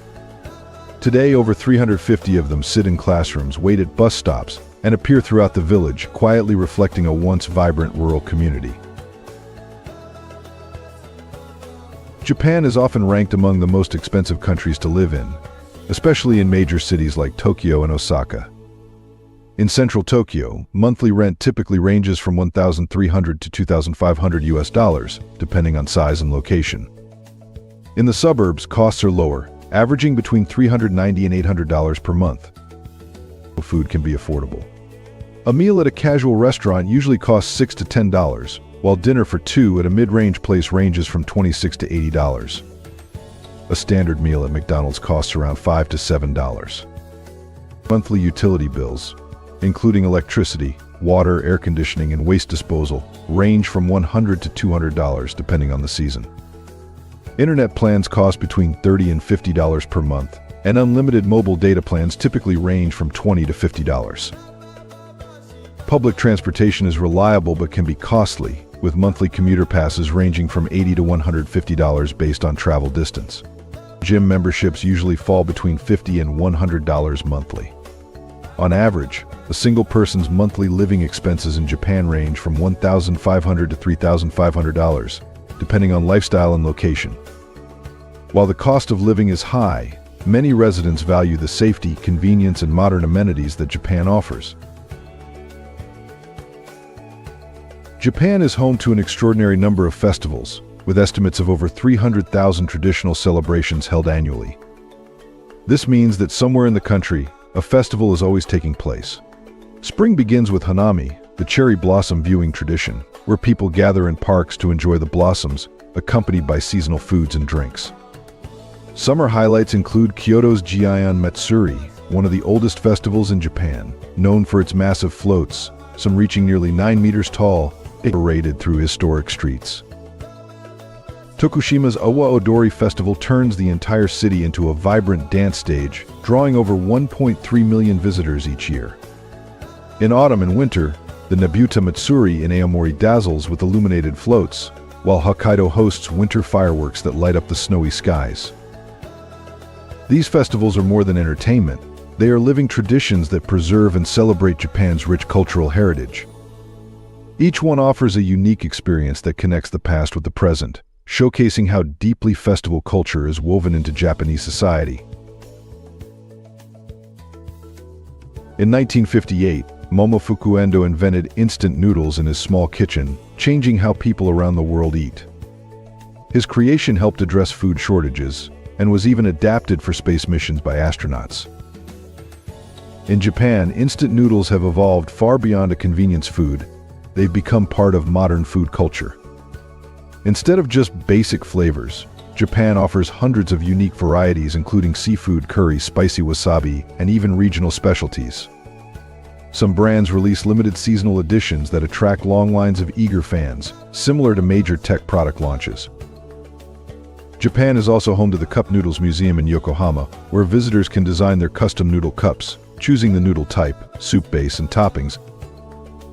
Speaker 1: Today, over 350 of them sit in classrooms, wait at bus stops, and appear throughout the village, quietly reflecting a once vibrant rural community. Japan is often ranked among the most expensive countries to live in, especially in major cities like Tokyo and Osaka. In central Tokyo, monthly rent typically ranges from $1,300 to $2,500 depending on size and location. In the suburbs, costs are lower, averaging between $390 and $800 per month. Food can be affordable. A meal at a casual restaurant usually costs $6 to $10, while dinner for two at a mid-range place ranges from $26 to $80. A standard meal at McDonald's costs around $5 to $7. Monthly utility bills, including electricity, water, air conditioning, and waste disposal, range from $100 to $200 depending on the season. Internet plans cost between $30 and $50 per month, and unlimited mobile data plans typically range from $20 to $50. Public transportation is reliable but can be costly, with monthly commuter passes ranging from $80 to $150 based on travel distance. Gym memberships usually fall between $50 and $100 monthly. On average, a single person's monthly living expenses in Japan range from $1,500 to $3,500, depending on lifestyle and location. While the cost of living is high, many residents value the safety, convenience, and modern amenities that Japan offers. Japan is home to an extraordinary number of festivals, with estimates of over 300,000 traditional celebrations held annually. This means that somewhere in the country, a festival is always taking place. Spring begins with Hanami, the cherry blossom viewing tradition, where people gather in parks to enjoy the blossoms, accompanied by seasonal foods and drinks. Summer highlights include Kyoto's Gion Matsuri, one of the oldest festivals in Japan, known for its massive floats, some reaching nearly 9 meters tall, paraded through historic streets. Tokushima's Owa Odori Festival turns the entire city into a vibrant dance stage, drawing over 1.3 million visitors each year. In autumn and winter, the Nabuta Matsuri in Aomori dazzles with illuminated floats, while Hokkaido hosts winter fireworks that light up the snowy skies. These festivals are more than entertainment, They are living traditions that preserve and celebrate Japan's rich cultural heritage. Each one offers a unique experience that connects the past with the present, showcasing how deeply festival culture is woven into Japanese society. In 1958, Momofuku Endo invented instant noodles in his small kitchen, changing how people around the world eat. His creation helped address food shortages, and was even adapted for space missions by astronauts. In Japan, instant noodles have evolved far beyond a convenience food. They've become part of modern food culture. Instead of just basic flavors, Japan offers hundreds of unique varieties including seafood curry, spicy wasabi, and even regional specialties. Some brands release limited seasonal editions that attract long lines of eager fans, similar to major tech product launches. Japan is also home to the Cup Noodles Museum in Yokohama, where visitors can design their custom noodle cups, choosing the noodle type, soup base, and toppings,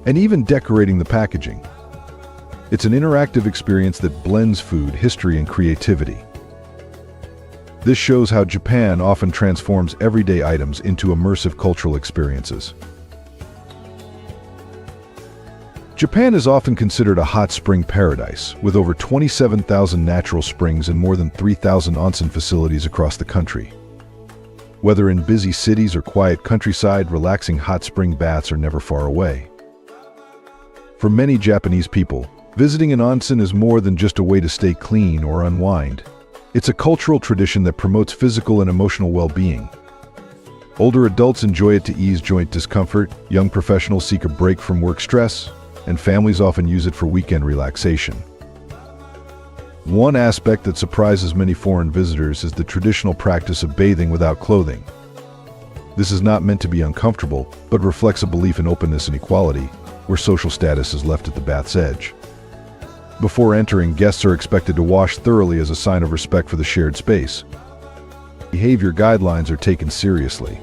Speaker 1: and even decorating the packaging. It's an interactive experience that blends food, history, and creativity. This shows how Japan often transforms everyday items into immersive cultural experiences. Japan is often considered a hot spring paradise, with over 27,000 natural springs and more than 3,000 onsen facilities across the country. Whether in busy cities or quiet countryside, relaxing hot spring baths are never far away. For many Japanese people, visiting an onsen is more than just a way to stay clean or unwind. It's a cultural tradition that promotes physical and emotional well-being. Older adults enjoy it to ease joint discomfort, young professionals seek a break from work stress, and families often use it for weekend relaxation. One aspect that surprises many foreign visitors is the traditional practice of bathing without clothing. This is not meant to be uncomfortable, but reflects a belief in openness and equality, where social status is left at the bath's edge. Before entering, guests are expected to wash thoroughly as a sign of respect for the shared space. Behavior guidelines are taken seriously.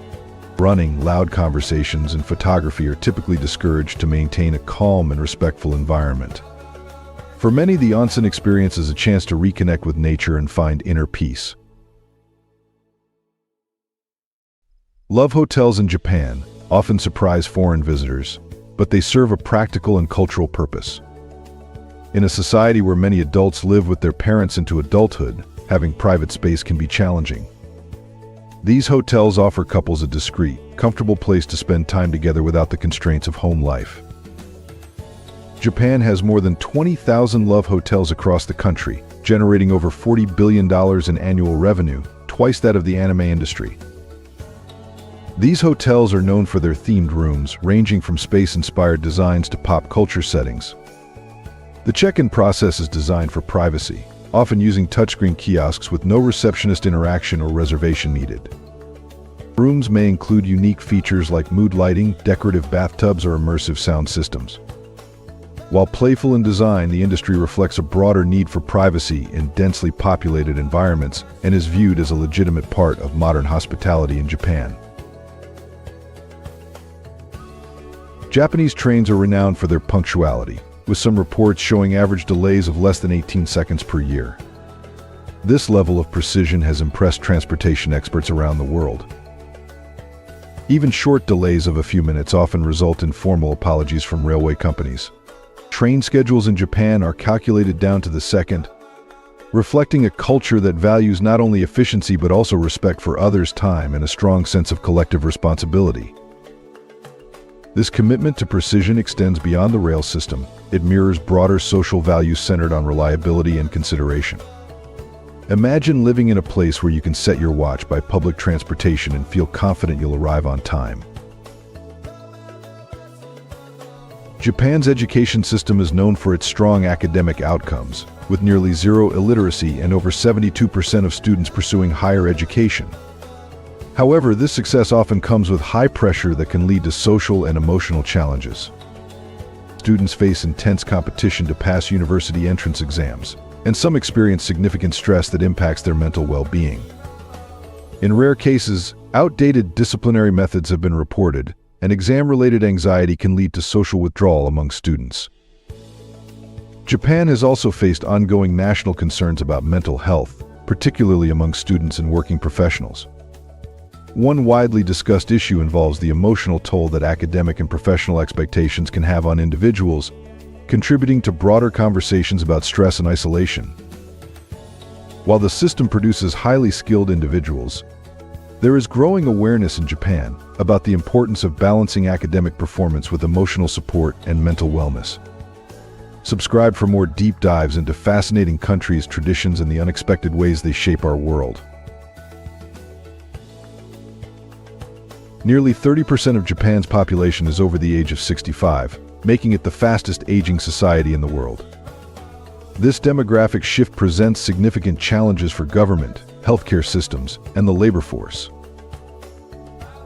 Speaker 1: Running, loud conversations, and photography are typically discouraged to maintain a calm and respectful environment. For many, the onsen experience is a chance to reconnect with nature and find inner peace. Love hotels in Japan often surprise foreign visitors, but they serve a practical and cultural purpose. In a society where many adults live with their parents into adulthood, having private space can be challenging. These hotels offer couples a discreet, comfortable place to spend time together without the constraints of home life. Japan has more than 20,000 love hotels across the country, generating over $40 billion in annual revenue, twice that of the anime industry. These hotels are known for their themed rooms, ranging from space-inspired designs to pop culture settings. The check-in process is designed for privacy, often using touchscreen kiosks with no receptionist interaction or reservation needed. Rooms may include unique features like mood lighting, decorative bathtubs, or immersive sound systems. While playful in design, the industry reflects a broader need for privacy in densely populated environments and is viewed as a legitimate part of modern hospitality in Japan. Japanese trains are renowned for their punctuality, with some reports showing average delays of less than 18 seconds per year. This level of precision has impressed transportation experts around the world. Even short delays of a few minutes often result in formal apologies from railway companies. Train schedules in Japan are calculated down to the second, reflecting a culture that values not only efficiency but also respect for others' time and a strong sense of collective responsibility. This commitment to precision extends beyond the rail system. It mirrors broader social values centered on reliability and consideration. Imagine living in a place where you can set your watch by public transportation and feel confident you'll arrive on time. Japan's education system is known for its strong academic outcomes, with nearly zero illiteracy and over 72% of students pursuing higher education. However, this success often comes with high pressure that can lead to social and emotional challenges. Students face intense competition to pass university entrance exams, and some experience significant stress that impacts their mental well-being. In rare cases, outdated disciplinary methods have been reported, and exam-related anxiety can lead to social withdrawal among students. Japan has also faced ongoing national concerns about mental health, particularly among students and working professionals. One widely discussed issue involves the emotional toll that academic and professional expectations can have on individuals, contributing to broader conversations about stress and isolation. While the system produces highly skilled individuals, there is growing awareness in Japan about the importance of balancing academic performance with emotional support and mental wellness. Subscribe for more deep dives into fascinating countries, traditions, and the unexpected ways they shape our world. Nearly 30% of Japan's population is over the age of 65, making it the fastest aging society in the world. This demographic shift presents significant challenges for government, healthcare systems, and the labor force.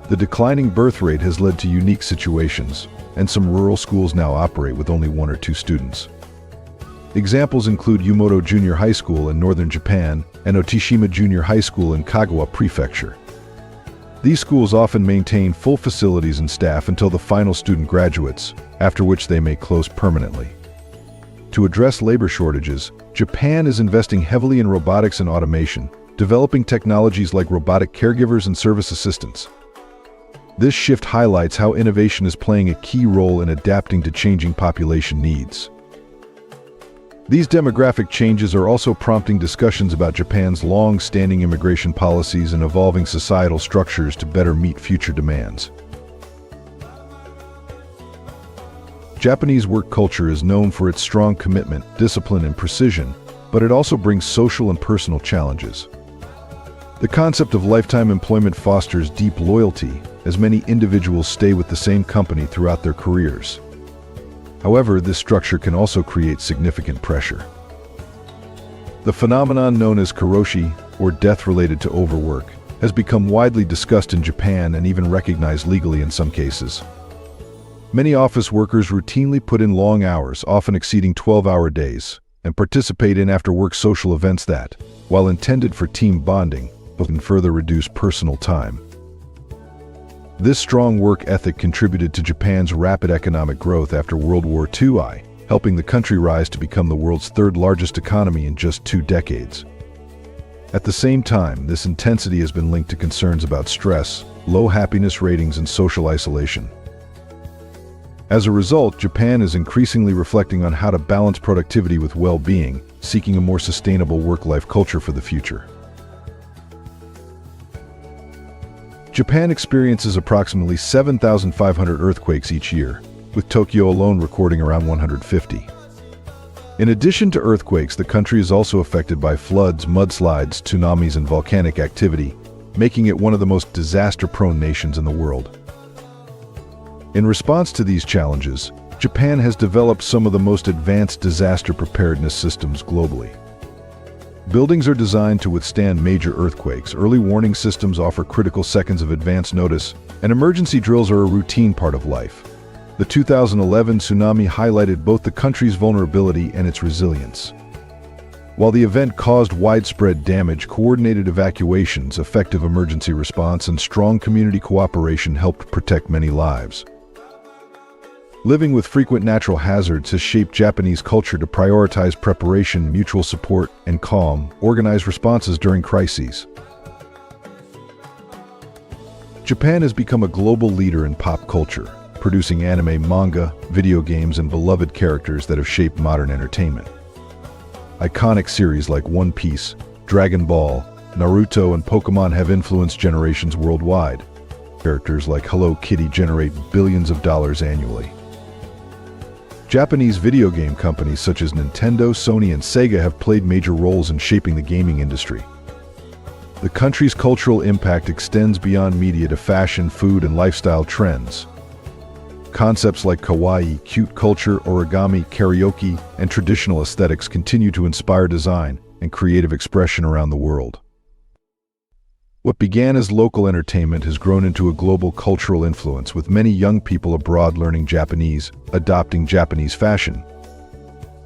Speaker 1: The declining birth rate has led to unique situations, and some rural schools now operate with only 1 or 2 students. Examples include Yumoto Junior High School in northern Japan and Otishima Junior High School in Kagawa Prefecture. These schools often maintain full facilities and staff until the final student graduates, after which they may close permanently. To address labor shortages, Japan is investing heavily in robotics and automation, developing technologies like robotic caregivers and service assistants. This shift highlights how innovation is playing a key role in adapting to changing population needs. These demographic changes are also prompting discussions about Japan's long-standing immigration policies and evolving societal structures to better meet future demands. Japanese work culture is known for its strong commitment, discipline, and precision, but it also brings social and personal challenges. The concept of lifetime employment fosters deep loyalty, as many individuals stay with the same company throughout their careers. However, this structure can also create significant pressure. The phenomenon known as karoshi, or death related to overwork, has become widely discussed in Japan and even recognized legally in some cases. Many office workers routinely put in long hours, often exceeding 12-hour days, and participate in after-work social events that, while intended for team bonding, can further reduce personal time. This strong work ethic contributed to Japan's rapid economic growth after World War II, helping the country rise to become the world's third-largest economy in just 2 decades. At the same time, this intensity has been linked to concerns about stress, low happiness ratings, and social isolation. As a result, Japan is increasingly reflecting on how to balance productivity with well-being, seeking a more sustainable work-life culture for the future. Japan experiences approximately 7,500 earthquakes each year, with Tokyo alone recording around 150. In addition to earthquakes, the country is also affected by floods, mudslides, tsunamis, and volcanic activity, making it one of the most disaster-prone nations in the world. In response to these challenges, Japan has developed some of the most advanced disaster preparedness systems globally. Buildings are designed to withstand major earthquakes, early warning systems offer critical seconds of advance notice, and emergency drills are a routine part of life. The 2011 tsunami highlighted both the country's vulnerability and its resilience. While the event caused widespread damage, coordinated evacuations, effective emergency response, and strong community cooperation helped protect many lives. Living with frequent natural hazards has shaped Japanese culture to prioritize preparation, mutual support, and calm, organized responses during crises. Japan has become a global leader in pop culture, producing anime, manga, video games, and beloved characters that have shaped modern entertainment. Iconic series like One Piece, Dragon Ball, Naruto, and Pokemon have influenced generations worldwide. Characters like Hello Kitty generate billions of dollars annually. Japanese video game companies such as Nintendo, Sony, and Sega have played major roles in shaping the gaming industry. The country's cultural impact extends beyond media to fashion, food, and lifestyle trends. Concepts like kawaii, cute culture, origami, karaoke, and traditional aesthetics continue to inspire design and creative expression around the world. What began as local entertainment has grown into a global cultural influence, with many young people abroad learning Japanese, adopting Japanese fashion,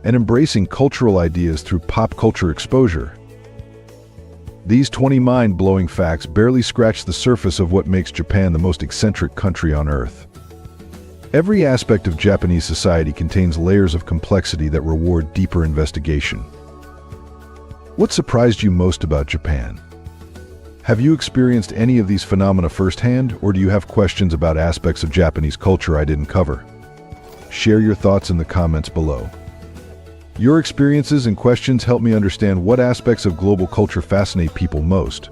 Speaker 1: and embracing cultural ideas through pop culture exposure. These 20 mind-blowing facts barely scratch the surface of what makes Japan the most eccentric country on Earth. Every aspect of Japanese society contains layers of complexity that reward deeper investigation. What surprised you most about Japan? Have you experienced any of these phenomena firsthand, or do you have questions about aspects of Japanese culture I didn't cover? Share your thoughts in the comments below. Your experiences and questions help me understand what aspects of global culture fascinate people most.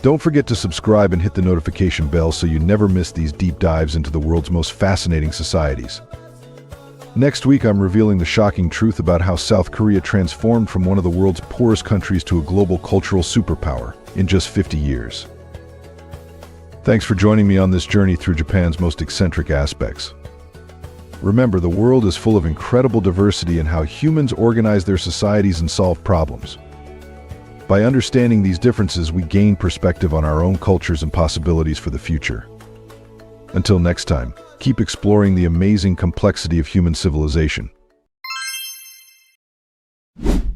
Speaker 1: Don't forget to subscribe and hit the notification bell so you never miss these deep dives into the world's most fascinating societies. Next week, I'm revealing the shocking truth about how South Korea transformed from one of the world's poorest countries to a global cultural superpower in just 50 years. Thanks for joining me on this journey through Japan's most eccentric aspects. Remember, the world is full of incredible diversity in how humans organize their societies and solve problems. By understanding these differences, we gain perspective on our own cultures and possibilities for the future. Until next time, keep exploring the amazing complexity of human civilization.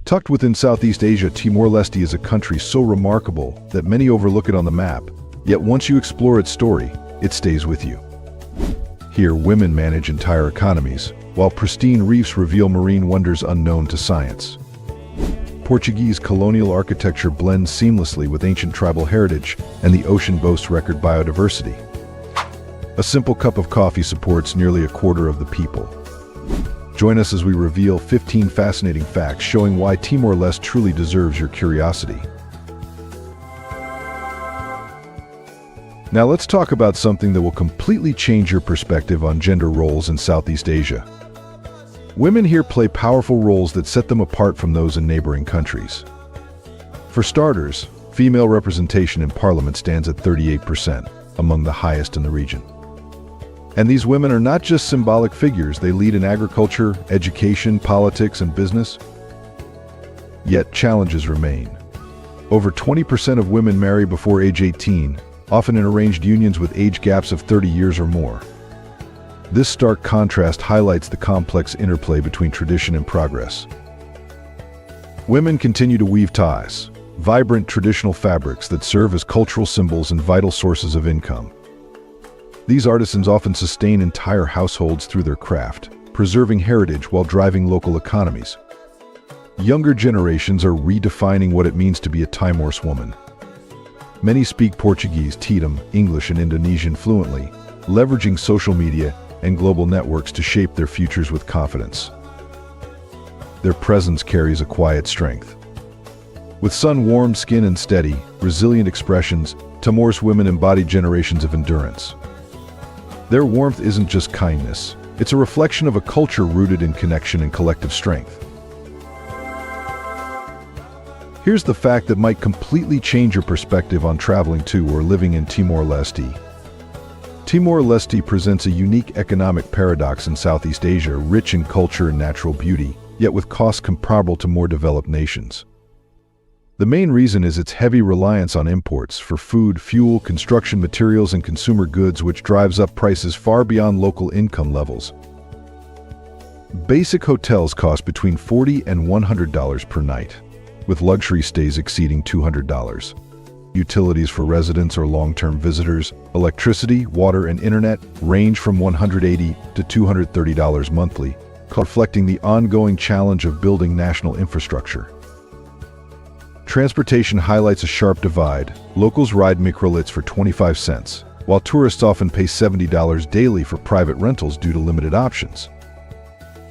Speaker 1: Tucked within Southeast Asia, Timor-Leste is a country so remarkable that many overlook it on the map, yet once you explore its story, it stays with you. Here, women manage entire economies, while pristine reefs reveal marine wonders unknown to science. Portuguese colonial architecture blends seamlessly with ancient tribal heritage, and the ocean boasts record biodiversity. A simple cup of coffee supports nearly a quarter of the people. Join us as we reveal 15 fascinating facts showing why Timor-Leste truly deserves your curiosity. Now let's talk about something that will completely change your perspective on gender roles in Southeast Asia. Women here play powerful roles that set them apart from those in neighboring countries. For starters, female representation in parliament stands at 38%, among the highest in the region. And these women are not just symbolic figures, they lead in agriculture, education, politics, and business. Yet challenges remain. Over 20% of women marry before age 18, often in arranged unions with age gaps of 30 years or more. This stark contrast highlights the complex interplay between tradition and progress. Women continue to weave ties, vibrant traditional fabrics that serve as cultural symbols and vital sources of income. These artisans often sustain entire households through their craft, preserving heritage while driving local economies. Younger generations are redefining what it means to be a Timorese woman. Many speak Portuguese, Tetum, English, and Indonesian fluently, leveraging social media and global networks to shape their futures with confidence. Their presence carries a quiet strength. With sun-warmed skin and steady, resilient expressions, Timorese women embody generations of endurance. Their warmth isn't just kindness, it's a reflection of a culture rooted in connection and collective strength. Here's the fact that might completely change your perspective on traveling to or living in Timor-Leste. Timor-Leste presents a unique economic paradox in Southeast Asia, rich in culture and natural beauty, yet with costs comparable to more developed nations. The main reason is its heavy reliance on imports for food, fuel, construction materials, and consumer goods, which drives up prices far beyond local income levels. Basic hotels cost between $40 and $100 per night, with luxury stays exceeding $200. Utilities for residents or long-term visitors, electricity, water, and internet range from $180 to $230 monthly, reflecting the ongoing challenge of building national infrastructure. Transportation highlights a sharp divide. Locals ride microlits for 25 cents, while tourists often pay $70 daily for private rentals due to limited options.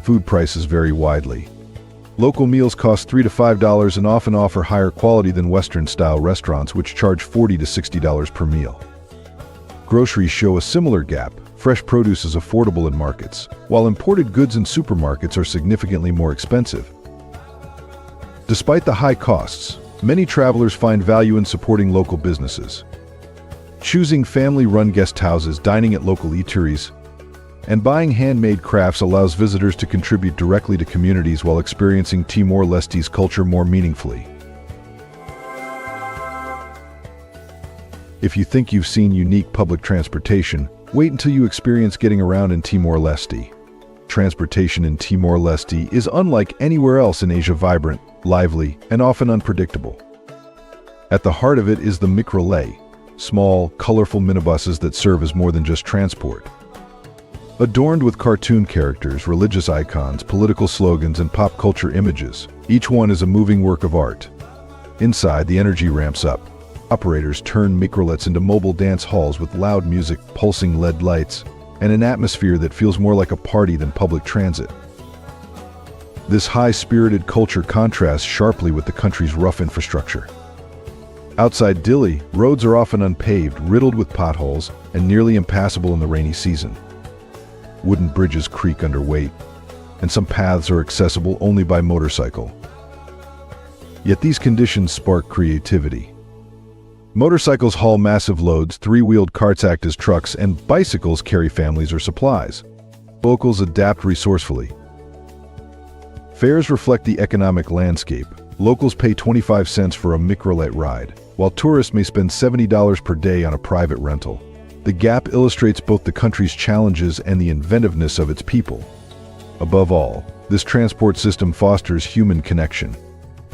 Speaker 1: Food prices vary widely. Local meals cost $3 to $5 and often offer higher quality than Western-style restaurants, which charge $40 to $60 per meal. Groceries show a similar gap. Fresh produce is affordable in markets, while imported goods in supermarkets are significantly more expensive. Despite the high costs, many travelers find value in supporting local businesses. Choosing family-run guest houses, dining at local eateries, and buying handmade crafts allows visitors to contribute directly to communities while experiencing Timor-Leste's culture more meaningfully. If you think you've seen unique public transportation, wait until you experience getting around in Timor-Leste. Transportation in Timor-Leste is unlike anywhere else in Asia, vibrant, lively, and often unpredictable. At the heart of it is the microlay, small, colorful minibuses that serve as more than just transport. Adorned with cartoon characters, religious icons, political slogans, and pop culture images, each one is a moving work of art. Inside, the energy ramps up. Operators turn microlets into mobile dance halls with loud music, pulsing LED lights, and an atmosphere that feels more like a party than public transit. This high-spirited culture contrasts sharply with the country's rough infrastructure. Outside Dili, roads are often unpaved, riddled with potholes, and nearly impassable in the rainy season. Wooden bridges creak under weight, and some paths are accessible only by motorcycle. Yet these conditions spark creativity. Motorcycles haul massive loads, three-wheeled carts act as trucks, and bicycles carry families or supplies. Locals adapt resourcefully. Fares reflect the economic landscape. Locals pay 25 cents for a microlet ride, while tourists may spend $70 per day on a private rental. The gap illustrates both the country's challenges and the inventiveness of its people. Above all, this transport system fosters human connection.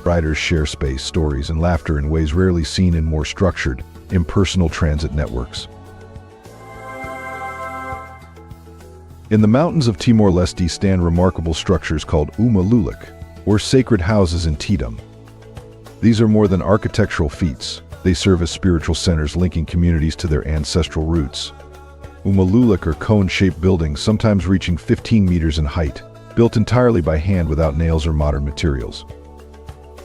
Speaker 1: Riders share space, stories, and laughter in ways rarely seen in more structured, impersonal transit networks. In the mountains of Timor-Leste stand remarkable structures called Umululuq, or sacred houses in Tidum. These are more than architectural feats. They serve as spiritual centers linking communities to their ancestral roots. Umululuq are cone-shaped buildings, sometimes reaching 15 meters in height, built entirely by hand without nails or modern materials.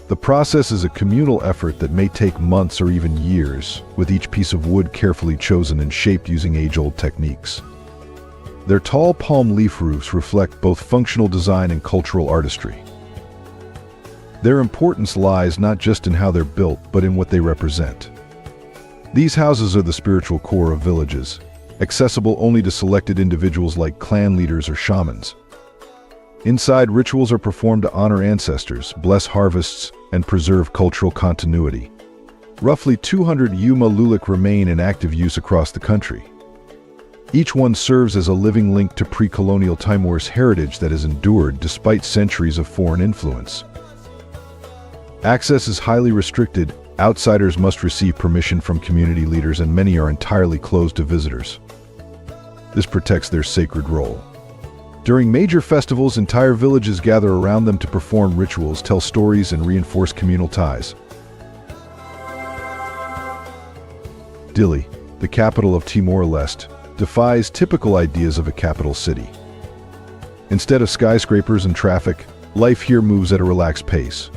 Speaker 1: The process is a communal effort that may take months or even years, with each piece of wood carefully chosen and shaped using age-old techniques. Their tall palm leaf roofs reflect both functional design and cultural artistry. Their importance lies not just in how they're built, but in what they represent. These houses are the spiritual core of villages, accessible only to selected individuals like clan leaders or shamans. Inside, rituals are performed to honor ancestors, bless harvests, and preserve cultural continuity. Roughly 200 Umululuq remain in active use across the country. Each one serves as a living link to pre-colonial Timor's heritage that has endured despite centuries of foreign influence. Access is highly restricted. Outsiders must receive permission from community leaders, and many are entirely closed to visitors. This protects their sacred role. During major festivals, entire villages gather around them to perform rituals, tell stories, and reinforce communal ties. Dili, the capital of Timor-Leste, defies typical ideas of a capital city. Instead of skyscrapers and traffic, life here moves at a relaxed pace.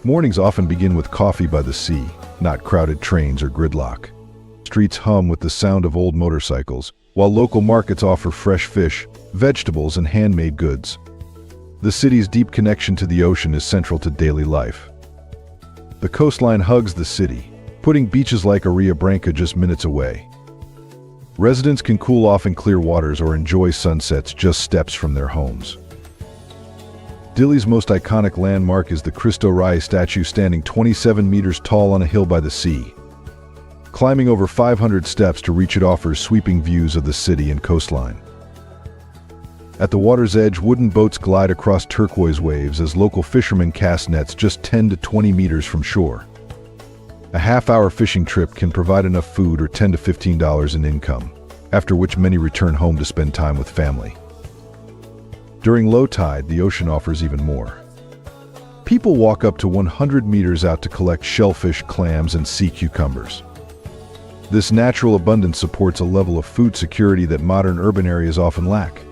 Speaker 1: Mornings often begin with coffee by the sea, not crowded trains or gridlock. Streets hum with the sound of old motorcycles, while local markets offer fresh fish, vegetables, and handmade goods. The city's deep connection to the ocean is central to daily life. The coastline hugs the city, putting beaches like Aria Branca just minutes away. Residents can cool off in clear waters or enjoy sunsets just steps from their homes. Dili's most iconic landmark is the Cristo Rei statue, standing 27 meters tall on a hill by the sea. Climbing over 500 steps to reach it offers sweeping views of the city and coastline. At the water's edge, wooden boats glide across turquoise waves as local fishermen cast nets just 10 to 20 meters from shore. A half-hour fishing trip can provide enough food or $10 to $15 in income, after which many return home to spend time with family. During low tide, the ocean offers even more. People walk up to 100 meters out to collect shellfish, clams, and sea cucumbers. This natural abundance supports a level of food security that modern urban areas often lack.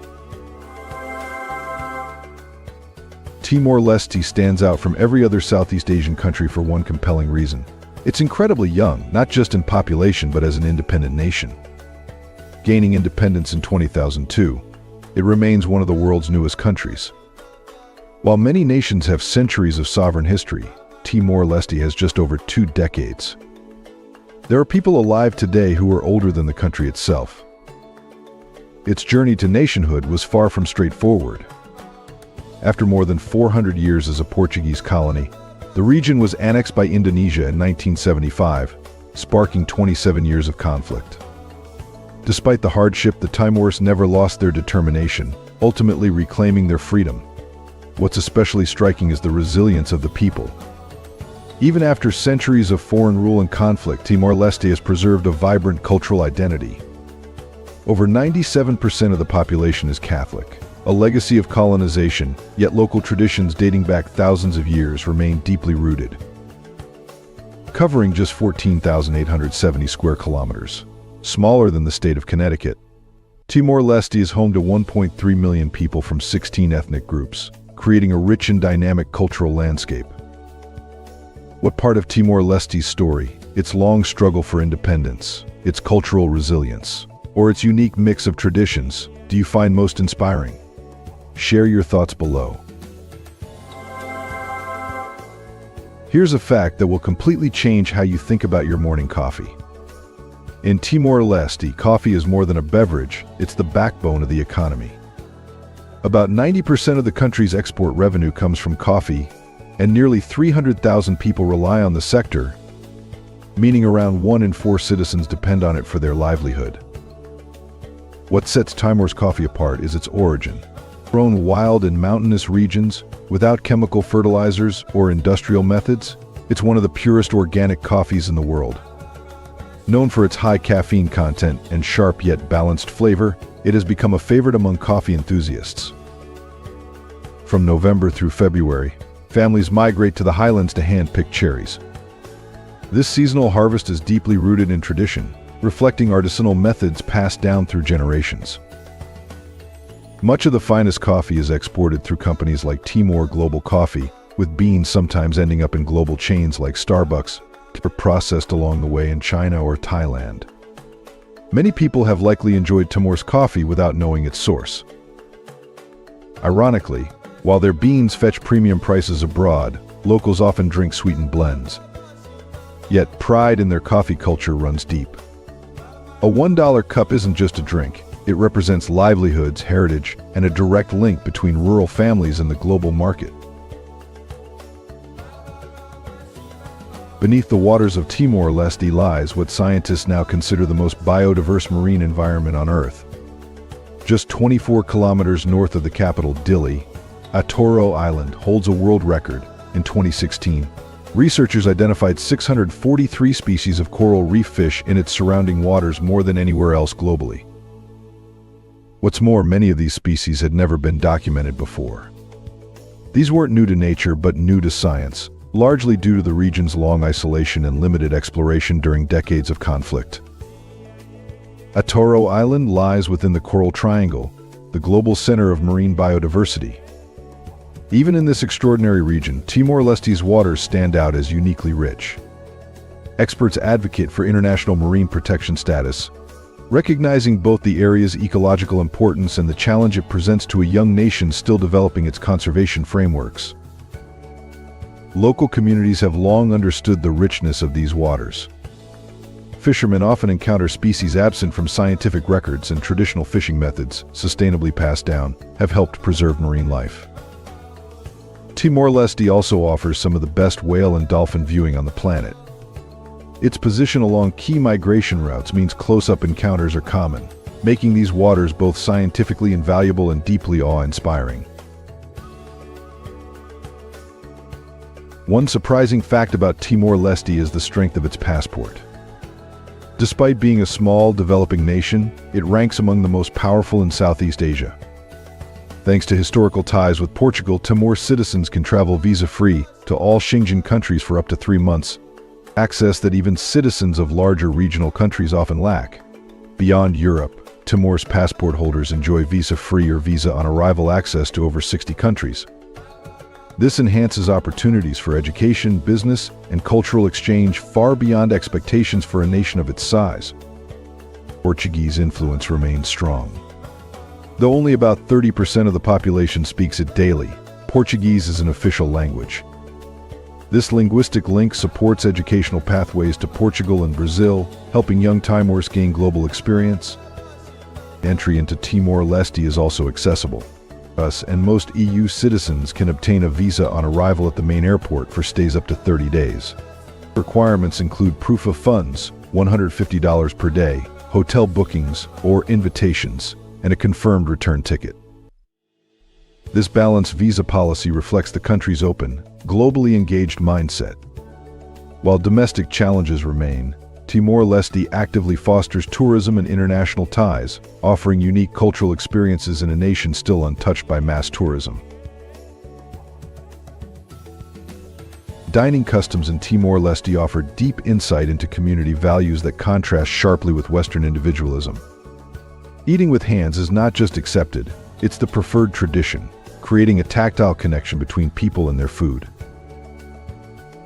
Speaker 1: Timor-Leste stands out from every other Southeast Asian country for one compelling reason. It's incredibly young, not just in population but as an independent nation. Gaining independence in 2002, it remains one of the world's newest countries. While many nations have centuries of sovereign history, Timor-Leste has just over 2 decades. There are people alive today who are older than the country itself. Its journey to nationhood was far from straightforward. After more than 400 years as a Portuguese colony, the region was annexed by Indonesia in 1975, sparking 27 years of conflict. Despite the hardship, the Timors never lost their determination, ultimately reclaiming their freedom. What's especially striking is the resilience of the people. Even after centuries of foreign rule and conflict, Timor-Leste has preserved a vibrant cultural identity. Over 97% of the population is Catholic, a legacy of colonization, yet local traditions dating back thousands of years remain deeply rooted. covering just 14,870 square kilometers. Smaller than the state of Connecticut, Timor-Leste is home to 1.3 million people from 16 ethnic groups, creating a rich and dynamic cultural landscape. What part of Timor-Leste's story, its long struggle for independence, its cultural resilience, or its unique mix of traditions, do you find most inspiring? Share your thoughts below. Here's a fact that will completely change how you think about your morning coffee. In Timor-Leste, coffee is more than a beverage, it's the backbone of the economy. About 90% of the country's export revenue comes from coffee, and nearly 300,000 people rely on the sector, meaning around 1 in 4 citizens depend on it for their livelihood. What sets Timor's coffee apart is its origin. Grown wild in mountainous regions, without chemical fertilizers or industrial methods, it's one of the purest organic coffees in the world. Known for its high caffeine content and sharp yet balanced flavor, it has become a favorite among coffee enthusiasts. From November through February, families migrate to the highlands to hand-pick cherries. This seasonal harvest is deeply rooted in tradition, reflecting artisanal methods passed down through generations. Much of the finest coffee is exported through companies like Timor Global Coffee, with beans sometimes ending up in global chains like Starbucks, or processed along the way in China or Thailand. Many people have likely enjoyed Timor's coffee without knowing its source. Ironically, while their beans fetch premium prices abroad, locals often drink sweetened blends. Yet pride in their coffee culture runs deep. A $1 cup isn't just a drink. It represents livelihoods, heritage, and a direct link between rural families and the global market. Beneath the waters of Timor-Leste lies what scientists now consider the most biodiverse marine environment on Earth. Just 24 kilometers north of the capital, Dili, Atoro Island holds a world record. In 2016, researchers identified 643 species of coral reef fish in its surrounding waters, more than anywhere else globally. What's more, many of these species had never been documented before. These weren't new to nature, but new to science, largely due to the region's long isolation and limited exploration during decades of conflict. Atoro Island lies within the Coral Triangle, the global center of marine biodiversity. Even in this extraordinary region, Timor-Leste's waters stand out as uniquely rich. Experts advocate for international marine protection status, recognizing both the area's ecological importance and the challenge it presents to a young nation still developing its conservation frameworks. Local communities have long understood the richness of these waters. Fishermen often encounter species absent from scientific records, and traditional fishing methods, sustainably passed down, have helped preserve marine life. Timor-Leste also offers some of the best whale and dolphin viewing on the planet. Its position along key migration routes means close-up encounters are common, making these waters both scientifically invaluable and deeply awe-inspiring. One surprising fact about Timor-Leste is the strength of its passport. Despite being a small, developing nation, it ranks among the most powerful in Southeast Asia. Thanks to historical ties with Portugal, Timor citizens can travel visa-free to all Schengen countries for up to 3 months, access that even citizens of larger regional countries often lack. Beyond Europe, Timor's passport holders enjoy visa-free or visa-on-arrival access to over 60 countries. This enhances opportunities for education, business, and cultural exchange far beyond expectations for a nation of its size. Portuguese influence remains strong. Though only about 30% of the population speaks it daily, Portuguese is an official language. This linguistic link supports educational pathways to Portugal and Brazil, helping young Timors gain global experience. Entry into Timor-Leste is also accessible. And most EU citizens can obtain a visa on arrival at the main airport for stays up to 30 days. Requirements include proof of funds, $150 per day, hotel bookings or invitations, and a confirmed return ticket. This balanced visa policy reflects the country's open, globally engaged mindset. While domestic challenges remain, Timor-Leste actively fosters tourism and international ties, offering unique cultural experiences in a nation still untouched by mass tourism. Dining customs in Timor-Leste offer deep insight into community values that contrast sharply with Western individualism. Eating with hands is not just accepted, it's the preferred tradition, creating a tactile connection between people and their food.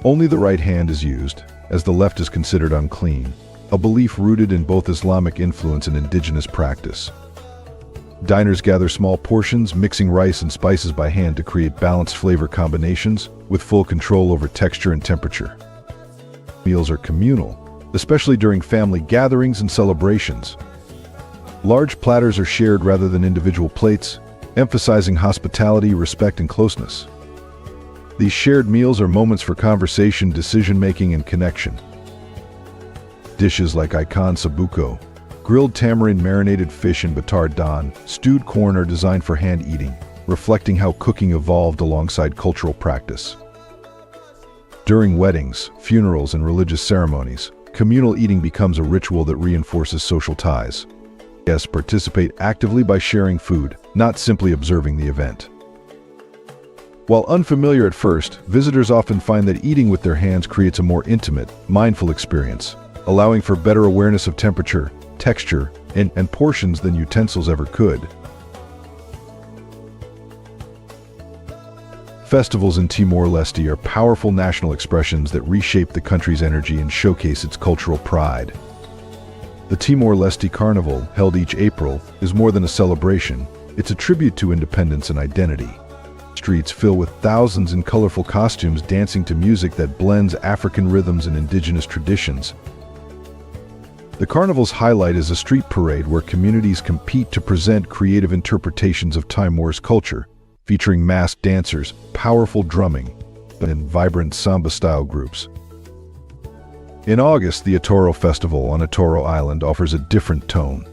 Speaker 1: Only the right hand is used, as the left is considered unclean, a belief rooted in both Islamic influence and indigenous practice. Diners gather small portions, mixing rice and spices by hand to create balanced flavor combinations, with full control over texture and temperature. Meals are communal, especially during family gatherings and celebrations. Large platters are shared rather than individual plates, emphasizing hospitality, respect, and closeness. These shared meals are moments for conversation, decision-making, and connection. Dishes like ikan sabuko, grilled tamarind marinated fish and batard dan, stewed corn are designed for hand eating, reflecting how cooking evolved alongside cultural practice. During weddings, funerals, and religious ceremonies, communal eating becomes a ritual that reinforces social ties. Guests participate actively by sharing food, not simply observing the event. While unfamiliar at first, visitors often find that eating with their hands creates a more intimate, mindful experience, allowing for better awareness of temperature, texture, and portions than utensils ever could. Festivals in Timor-Leste are powerful national expressions that reshape the country's energy and showcase its cultural pride. The Timor-Leste Carnival, held each April, is more than a celebration, it's a tribute to independence and identity. Streets fill with thousands in colorful costumes dancing to music that blends African rhythms and indigenous traditions. The carnival's highlight is a street parade where communities compete to present creative interpretations of Timor's culture, featuring masked dancers, powerful drumming, and vibrant samba-style groups. In August, the Atoro Festival on Atoro Island offers a different tone.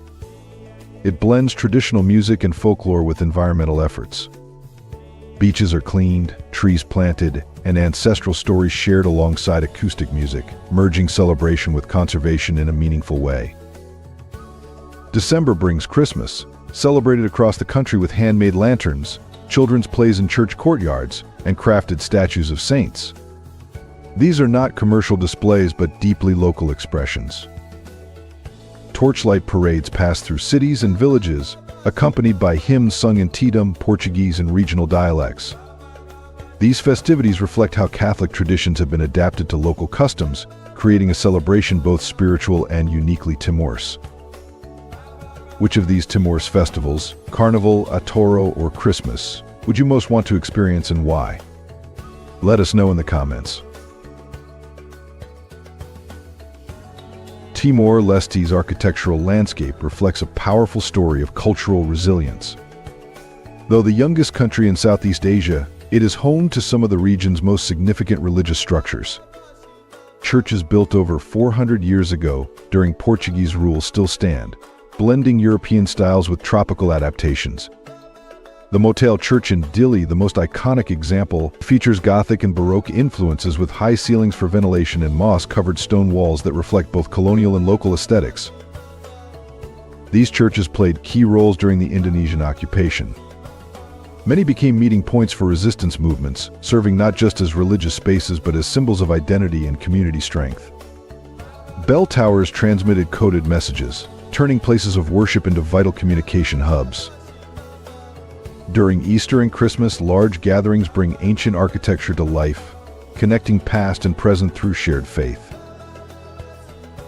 Speaker 1: It blends traditional music and folklore with environmental efforts. Beaches are cleaned, trees planted, and ancestral stories shared alongside acoustic music, merging celebration with conservation in a meaningful way. December brings Christmas, celebrated across the country with handmade lanterns, children's plays in church courtyards, and crafted statues of saints. These are not commercial displays but deeply local expressions. Torchlight parades pass through cities and villages, accompanied by hymns sung in Tidum, Portuguese, and regional dialects. These festivities reflect how Catholic traditions have been adapted to local customs, creating a celebration both spiritual and uniquely Timorese. Which of these Timorese festivals, Carnival, Atoro, or Christmas, would you most want to experience and why? Let us know in the comments. Timor-Leste's architectural landscape reflects a powerful story of cultural resilience. Though the youngest country in Southeast Asia, it is home to some of the region's most significant religious structures. Churches built over 400 years ago during Portuguese rule still stand, blending European styles with tropical adaptations. The Motel Church in Dili, the most iconic example, features Gothic and Baroque influences with high ceilings for ventilation and moss-covered stone walls that reflect both colonial and local aesthetics. These churches played key roles during the Indonesian occupation. Many became meeting points for resistance movements, serving not just as religious spaces but as symbols of identity and community strength. Bell towers transmitted coded messages, turning places of worship into vital communication hubs. During Easter and Christmas, large gatherings bring ancient architecture to life, connecting past and present through shared faith.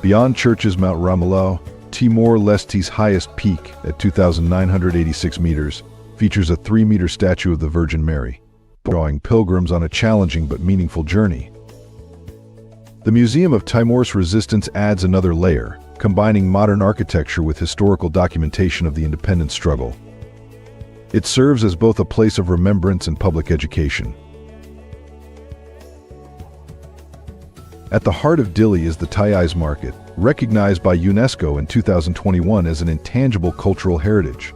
Speaker 1: Beyond churches, Mount Ramelau, Timor-Leste's highest peak at 2,986 meters, features a 3-meter statue of the Virgin Mary, drawing pilgrims on a challenging but meaningful journey. The Museum of Timor's Resistance adds another layer, combining modern architecture with historical documentation of the independence struggle. It serves as both a place of remembrance and public education. At the heart of Dili is the Tayais Market, recognized by UNESCO in 2021 as an intangible cultural heritage.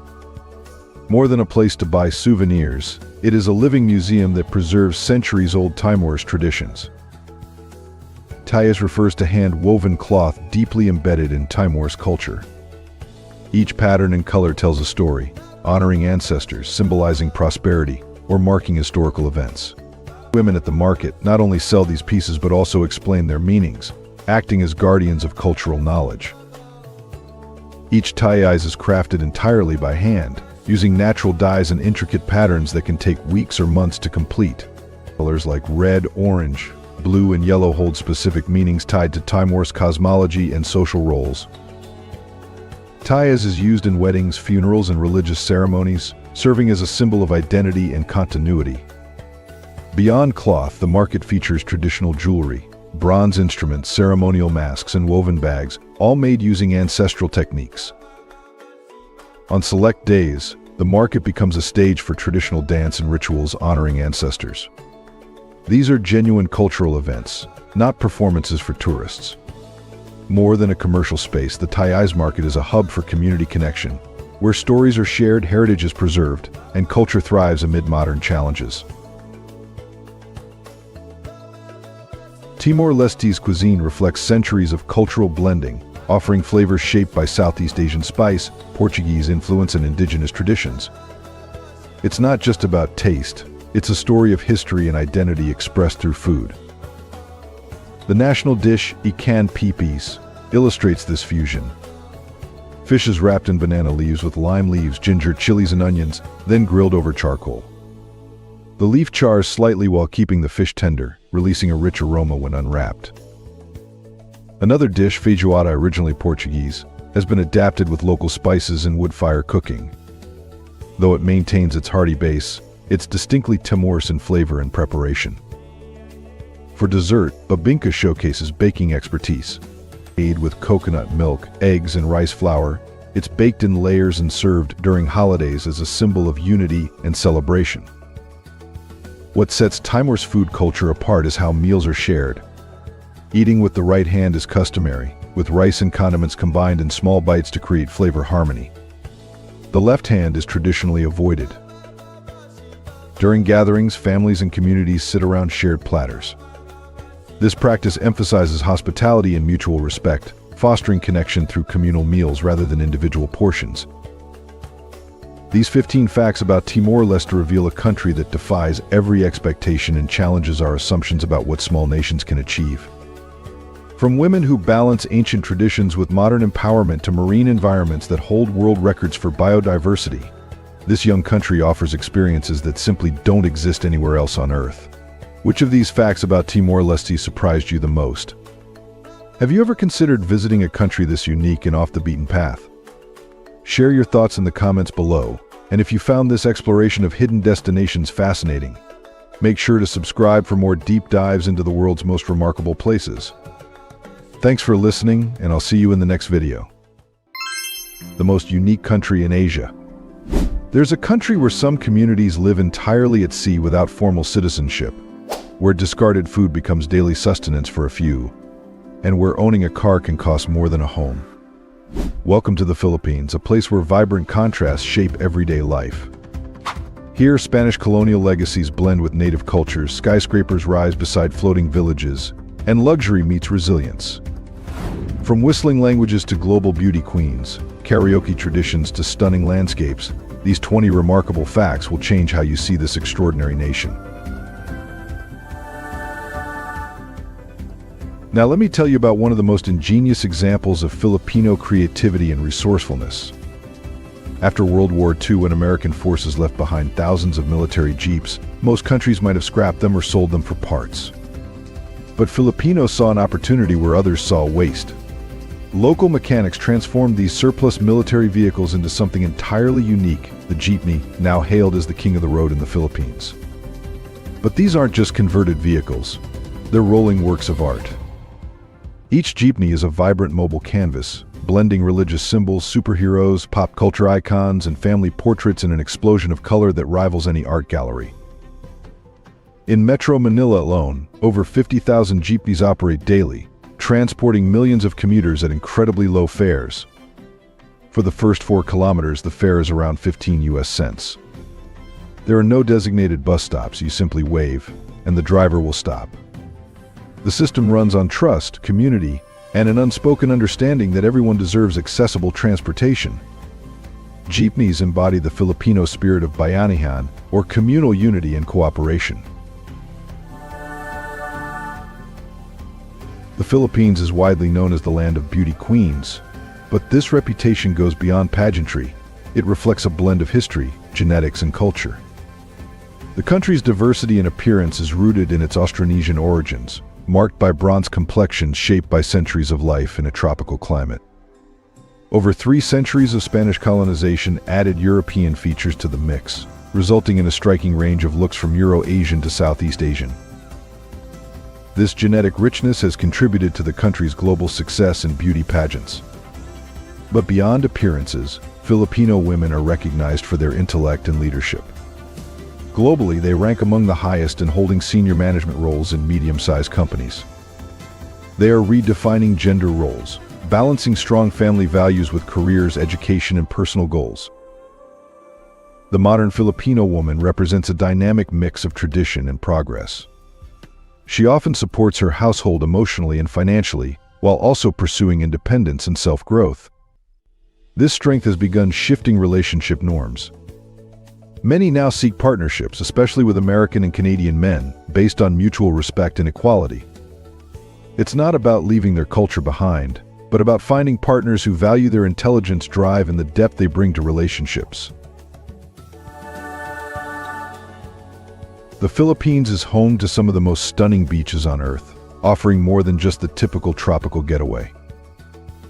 Speaker 1: More than a place to buy souvenirs, it is a living museum that preserves centuries-old Timorese traditions. Tayais refers to hand-woven cloth deeply embedded in Timor's culture. Each pattern and color tells a story, honoring ancestors, symbolizing prosperity, or marking historical events. Women at the market not only sell these pieces but also explain their meanings, acting as guardians of cultural knowledge. Each tie is crafted entirely by hand, using natural dyes and intricate patterns that can take weeks or months to complete. Colors like red, orange, blue, and yellow hold specific meanings tied to Timor's cosmology and social roles. Tayas is used in weddings, funerals, and religious ceremonies, serving as a symbol of identity and continuity. Beyond cloth, the market features traditional jewelry, bronze instruments, ceremonial masks, and woven bags, all made using ancestral techniques. On select days, the market becomes a stage for traditional dance and rituals honoring ancestors. These are genuine cultural events, not performances for tourists. More than a commercial space, the Tayais market is a hub for community connection, where stories are shared, heritage is preserved, and culture thrives amid modern challenges. Timor-Leste's cuisine reflects centuries of cultural blending, offering flavors shaped by Southeast Asian spice, Portuguese influence, and indigenous traditions. It's not just about taste, it's a story of history and identity expressed through food. The national dish, ikan pipis, illustrates this fusion. Fish is wrapped in banana leaves with lime leaves, ginger, chilies, and onions, then grilled over charcoal. The leaf chars slightly while keeping the fish tender, releasing a rich aroma when unwrapped. Another dish, feijoada, originally Portuguese, has been adapted with local spices and wood-fire cooking. Though it maintains its hearty base, it's distinctly Timorese in flavor and preparation. For dessert, babinka showcases baking expertise. Made with coconut milk, eggs, and rice flour, it's baked in layers and served during holidays as a symbol of unity and celebration. What sets Timor's food culture apart is how meals are shared. Eating with the right hand is customary, with rice and condiments combined in small bites to create flavor harmony. The left hand is traditionally avoided. During gatherings, families and communities sit around shared platters. This practice emphasizes hospitality and mutual respect, fostering connection through communal meals rather than individual portions. These 15 facts about Timor-Leste reveal a country that defies every expectation and challenges our assumptions about what small nations can achieve. From women who balance ancient traditions with modern empowerment to marine environments that hold world records for biodiversity, this young country offers experiences that simply don't exist anywhere else on Earth. Which of these facts about Timor-Leste surprised you the most? Have you ever considered visiting a country this unique and off the beaten path? Share your thoughts in the comments below, and if you found this exploration of hidden destinations fascinating, make sure to subscribe for more deep dives into the world's most remarkable places. Thanks for listening, and I'll see you in the next video. The most unique country in Asia. There's a country where some communities live entirely at sea without formal citizenship, where discarded food becomes daily sustenance for a few, and where owning a car can cost more than a home. Welcome to the Philippines, a place where vibrant contrasts shape everyday life. Here, Spanish colonial legacies blend with native cultures, skyscrapers rise beside floating villages, and luxury meets resilience. From whistling languages to global beauty queens, karaoke traditions to stunning landscapes, these 20 remarkable facts will change how you see this extraordinary nation. Now let me tell you about one of the most ingenious examples of Filipino creativity and resourcefulness. After World War II, when American forces left behind thousands of military jeeps, most countries might have scrapped them or sold them for parts. But Filipinos saw an opportunity where others saw waste. Local mechanics transformed these surplus military vehicles into something entirely unique, the jeepney, now hailed as the king of the road in the Philippines. But these aren't just converted vehicles, they're rolling works of art. Each jeepney is a vibrant mobile canvas, blending religious symbols, superheroes, pop culture icons, and family portraits in an explosion of color that rivals any art gallery. In Metro Manila alone, over 50,000 jeepneys operate daily, transporting millions of commuters at incredibly low fares. For the first 4 kilometers, the fare is around 15 US cents. There are no designated bus stops, you simply wave, and the driver will stop. The system runs on trust, community, and an unspoken understanding that everyone deserves accessible transportation. Jeepneys embody the Filipino spirit of bayanihan, or communal unity and cooperation. The Philippines is widely known as the land of beauty queens, but this reputation goes beyond pageantry. It reflects a blend of history, genetics, and culture. The country's diversity in appearance is rooted in its Austronesian origins, marked by bronze complexions shaped by centuries of life in a tropical climate. Over 3 centuries of Spanish colonization added European features to the mix, resulting in a striking range of looks from Euro-Asian to Southeast Asian. This genetic richness has contributed to the country's global success in beauty pageants. But beyond appearances, Filipino women are recognized for their intellect and leadership. Globally, they rank among the highest in holding senior management roles in medium-sized companies. They are redefining gender roles, balancing strong family values with careers, education, and personal goals. The modern Filipino woman represents a dynamic mix of tradition and progress. She often supports her household emotionally and financially, while also pursuing independence and self-growth. This strength has begun shifting relationship norms. Many now seek partnerships, especially with American and Canadian men, based on mutual respect and equality. It's not about leaving their culture behind, but about finding partners who value their intelligence, drive, and the depth they bring to relationships. The Philippines is home to some of the most stunning beaches on Earth, offering more than just the typical tropical getaway.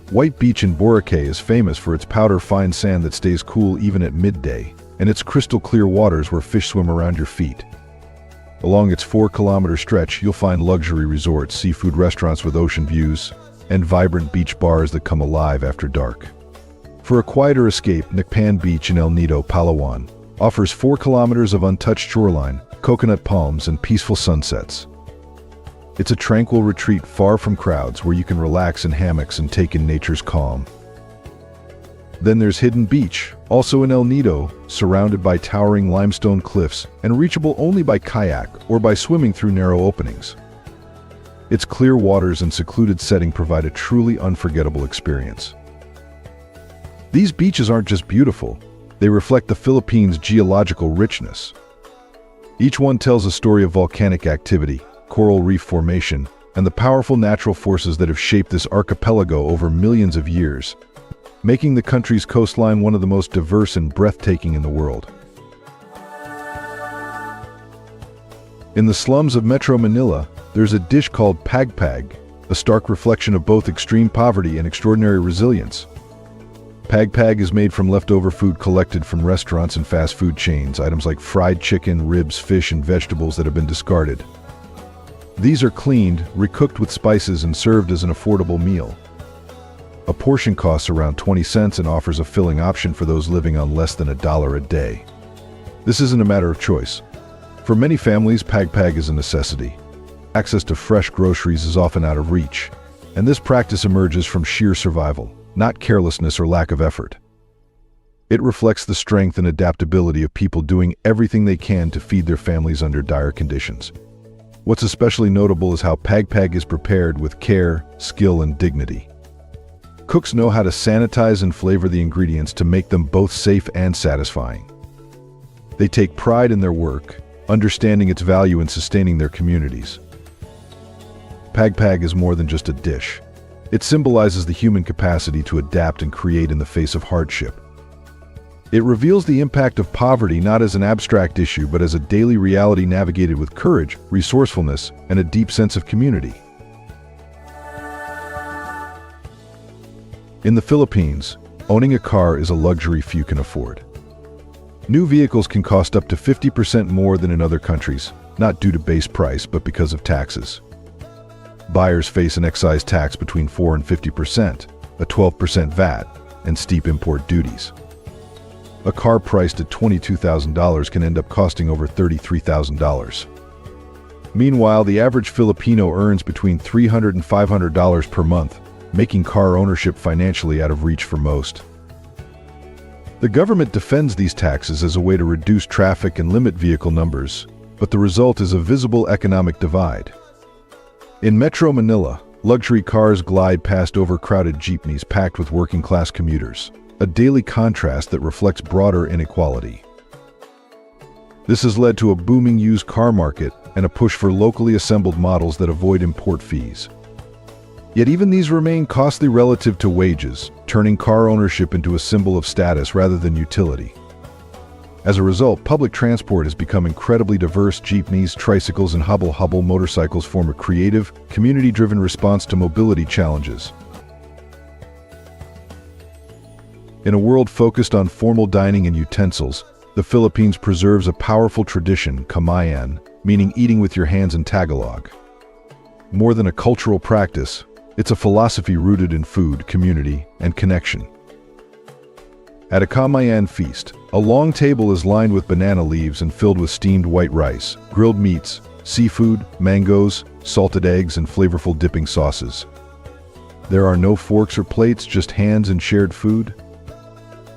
Speaker 1: White Beach in Boracay is famous for its powder-fine sand that stays cool even at midday, and its crystal-clear waters where fish swim around your feet. Along its 4-kilometer stretch, you'll find luxury resorts, seafood restaurants with ocean views, and vibrant beach bars that come alive after dark. For a quieter escape, Nacpan Beach in El Nido, Palawan, offers 4 kilometers of untouched shoreline, coconut palms, and peaceful sunsets. It's a tranquil retreat far from crowds where you can relax in hammocks and take in nature's calm. Then there's Hidden Beach, also in El Nido, surrounded by towering limestone cliffs and reachable only by kayak or by swimming through narrow openings. Its clear waters and secluded setting provide a truly unforgettable experience. These beaches aren't just beautiful, they reflect the Philippines' geological richness. Each one tells a story of volcanic activity, coral reef formation, and the powerful natural forces that have shaped this archipelago over millions of years, making the country's coastline one of the most diverse and breathtaking in the world. In the slums of Metro Manila, there's a dish called pagpag, a stark reflection of both extreme poverty and extraordinary resilience. Pagpag is made from leftover food collected from restaurants and fast food chains, items like fried chicken, ribs, fish, and vegetables that have been discarded. These are cleaned, recooked with spices, and served as an affordable meal. A portion costs around 20 cents and offers a filling option for those living on less than $1 a day. This isn't a matter of choice. For many families, pagpag is a necessity. Access to fresh groceries is often out of reach, and this practice emerges from sheer survival, not carelessness or lack of effort. It reflects the strength and adaptability of people doing everything they can to feed their families under dire conditions. What's especially notable is how pagpag is prepared with care, skill, and dignity. Cooks know how to sanitize and flavor the ingredients to make them both safe and satisfying. They take pride in their work, understanding its value in sustaining their communities. Pagpag is more than just a dish. It symbolizes the human capacity to adapt and create in the face of hardship. It reveals the impact of poverty not as an abstract issue but as a daily reality navigated with courage, resourcefulness, and a deep sense of community. In the Philippines, owning a car is a luxury few can afford. New vehicles can cost up to 50% more than in other countries, not due to base price but because of taxes. Buyers face an excise tax between 4 and 50%, a 12% VAT, and steep import duties. A car priced at $22,000 can end up costing over $33,000. Meanwhile, the average Filipino earns between $300 and $500 per month, making car ownership financially out of reach for most. The government defends these taxes as a way to reduce traffic and limit vehicle numbers, but the result is a visible economic divide. In Metro Manila, luxury cars glide past overcrowded jeepneys packed with working-class commuters, a daily contrast that reflects broader inequality. This has led to a booming used car market and a push for locally assembled models that avoid import fees. Yet even these remain costly relative to wages, turning car ownership into a symbol of status rather than utility. As a result, public transport has become incredibly diverse. Jeepneys, tricycles, and hubble motorcycles form a creative, community-driven response to mobility challenges. In a world focused on formal dining and utensils, the Philippines preserves a powerful tradition, kamayan, meaning eating with your hands in Tagalog. More than a cultural practice, it's a philosophy rooted in food, community, and connection. At a kamayan feast, a long table is lined with banana leaves and filled with steamed white rice, grilled meats, seafood, mangoes, salted eggs, and flavorful dipping sauces. There are no forks or plates, just hands and shared food.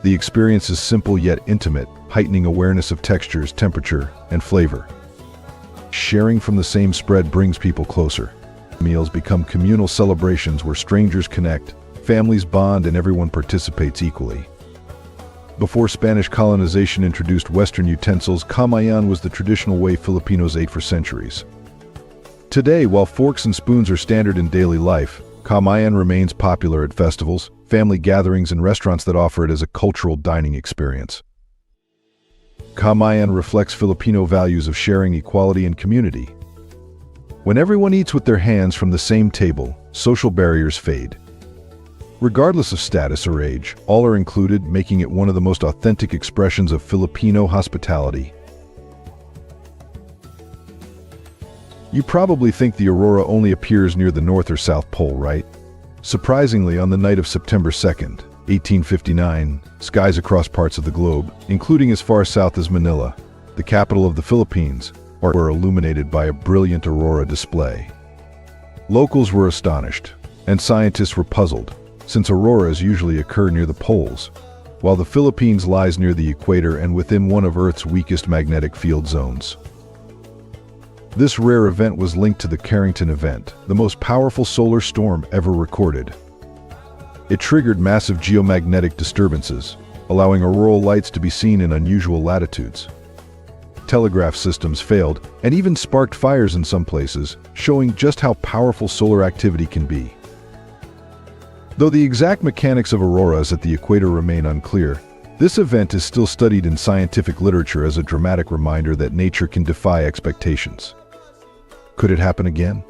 Speaker 1: The experience is simple yet intimate, heightening awareness of textures, temperature, and flavor. Sharing from the same spread brings people closer. Meals become communal celebrations where strangers connect, families bond, and everyone participates equally. Before Spanish colonization introduced Western utensils, kamayan was the traditional way Filipinos ate for centuries. Today, while forks and spoons are standard in daily life, kamayan remains popular at festivals, family gatherings, and restaurants that offer it as a cultural dining experience. Kamayan reflects Filipino values of sharing, equality, and community. When everyone eats with their hands from the same table, social barriers fade. Regardless of status or age, all are included, making it one of the most authentic expressions of Filipino hospitality. You probably think the aurora only appears near the North or South Pole, right? Surprisingly, on the night of September 2nd, 1859, skies across parts of the globe, including as far south as Manila, the capital of the Philippines, were illuminated by a brilliant aurora display. Locals were astonished, and scientists were puzzled, since auroras usually occur near the poles, while the Philippines lies near the equator and within one of Earth's weakest magnetic field zones. This rare event was linked to the Carrington event, the most powerful solar storm ever recorded. It triggered massive geomagnetic disturbances, allowing auroral lights to be seen in unusual latitudes. Telegraph systems failed, and even sparked fires in some places, showing just how powerful solar activity can be. Though the exact mechanics of auroras at the equator remain unclear, this event is still studied in scientific literature as a dramatic reminder that nature can defy expectations. Could it happen again?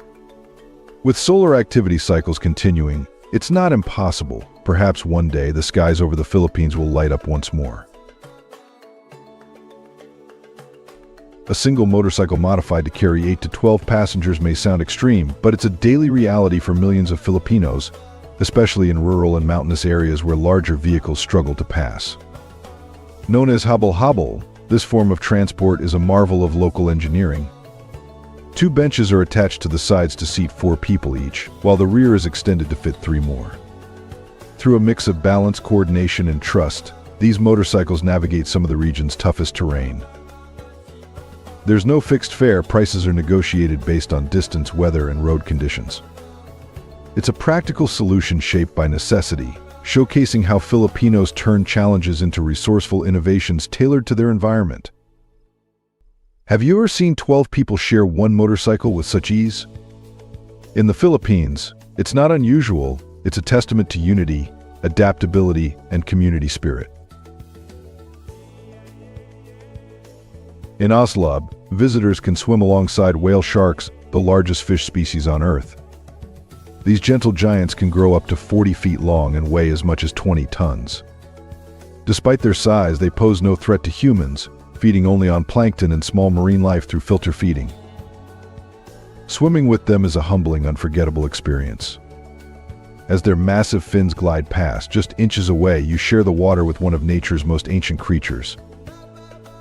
Speaker 1: With solar activity cycles continuing, it's not impossible. Perhaps one day the skies over the Philippines will light up once more. A single motorcycle modified to carry 8 to 12 passengers may sound extreme, but it's a daily reality for millions of Filipinos, especially in rural and mountainous areas where larger vehicles struggle to pass. Known as hubble, this form of transport is a marvel of local engineering. 2 benches are attached to the sides to seat 4 people each, while the rear is extended to fit 3 more. Through a mix of balance, coordination, and trust, these motorcycles navigate some of the region's toughest terrain. There's no fixed fare. Prices are negotiated based on distance, weather, and road conditions. It's a practical solution shaped by necessity, showcasing how Filipinos turn challenges into resourceful innovations tailored to their environment. Have you ever seen 12 people share one motorcycle with such ease? In the Philippines, it's not unusual. It's a testament to unity, adaptability, and community spirit. In Oslab, visitors can swim alongside whale sharks, the largest fish species on Earth. These gentle giants can grow up to 40 feet long and weigh as much as 20 tons. Despite their size, they pose no threat to humans, feeding only on plankton and small marine life through filter feeding. Swimming with them is a humbling, unforgettable experience. As their massive fins glide past, just inches away, you share the water with one of nature's most ancient creatures.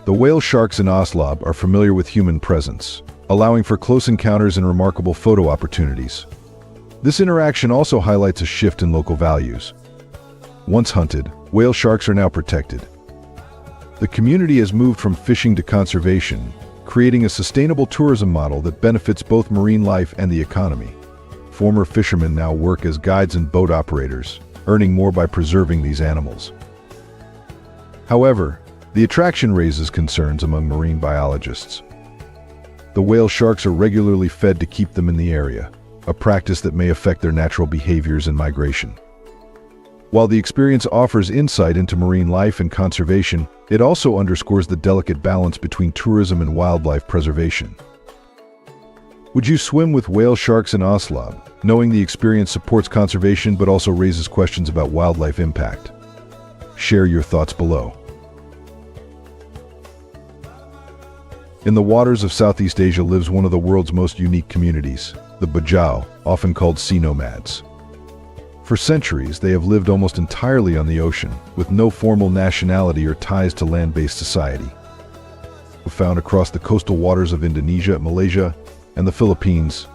Speaker 1: The whale sharks in Oslab are familiar with human presence, allowing for close encounters and remarkable photo opportunities. This interaction also highlights a shift in local values. Once hunted, whale sharks are now protected. The community has moved from fishing to conservation, creating a sustainable tourism model that benefits both marine life and the economy. Former fishermen now work as guides and boat operators, earning more by preserving these animals. However, the attraction raises concerns among marine biologists. The whale sharks are regularly fed to keep them in the area. a practice that may affect their natural behaviors and migration. While the experience offers insight into marine life and conservation, it also underscores the delicate balance between tourism and wildlife preservation. Would you swim with whale sharks in Oslo, knowing the experience supports conservation but also raises questions about wildlife impact? Share your thoughts below. In the waters of Southeast Asia lives one of the world's most unique communities, the Bajau, often called sea nomads. For centuries, they have lived almost entirely on the ocean, with no formal nationality or ties to land-based society. Found across the coastal waters of Indonesia, Malaysia, and the Philippines,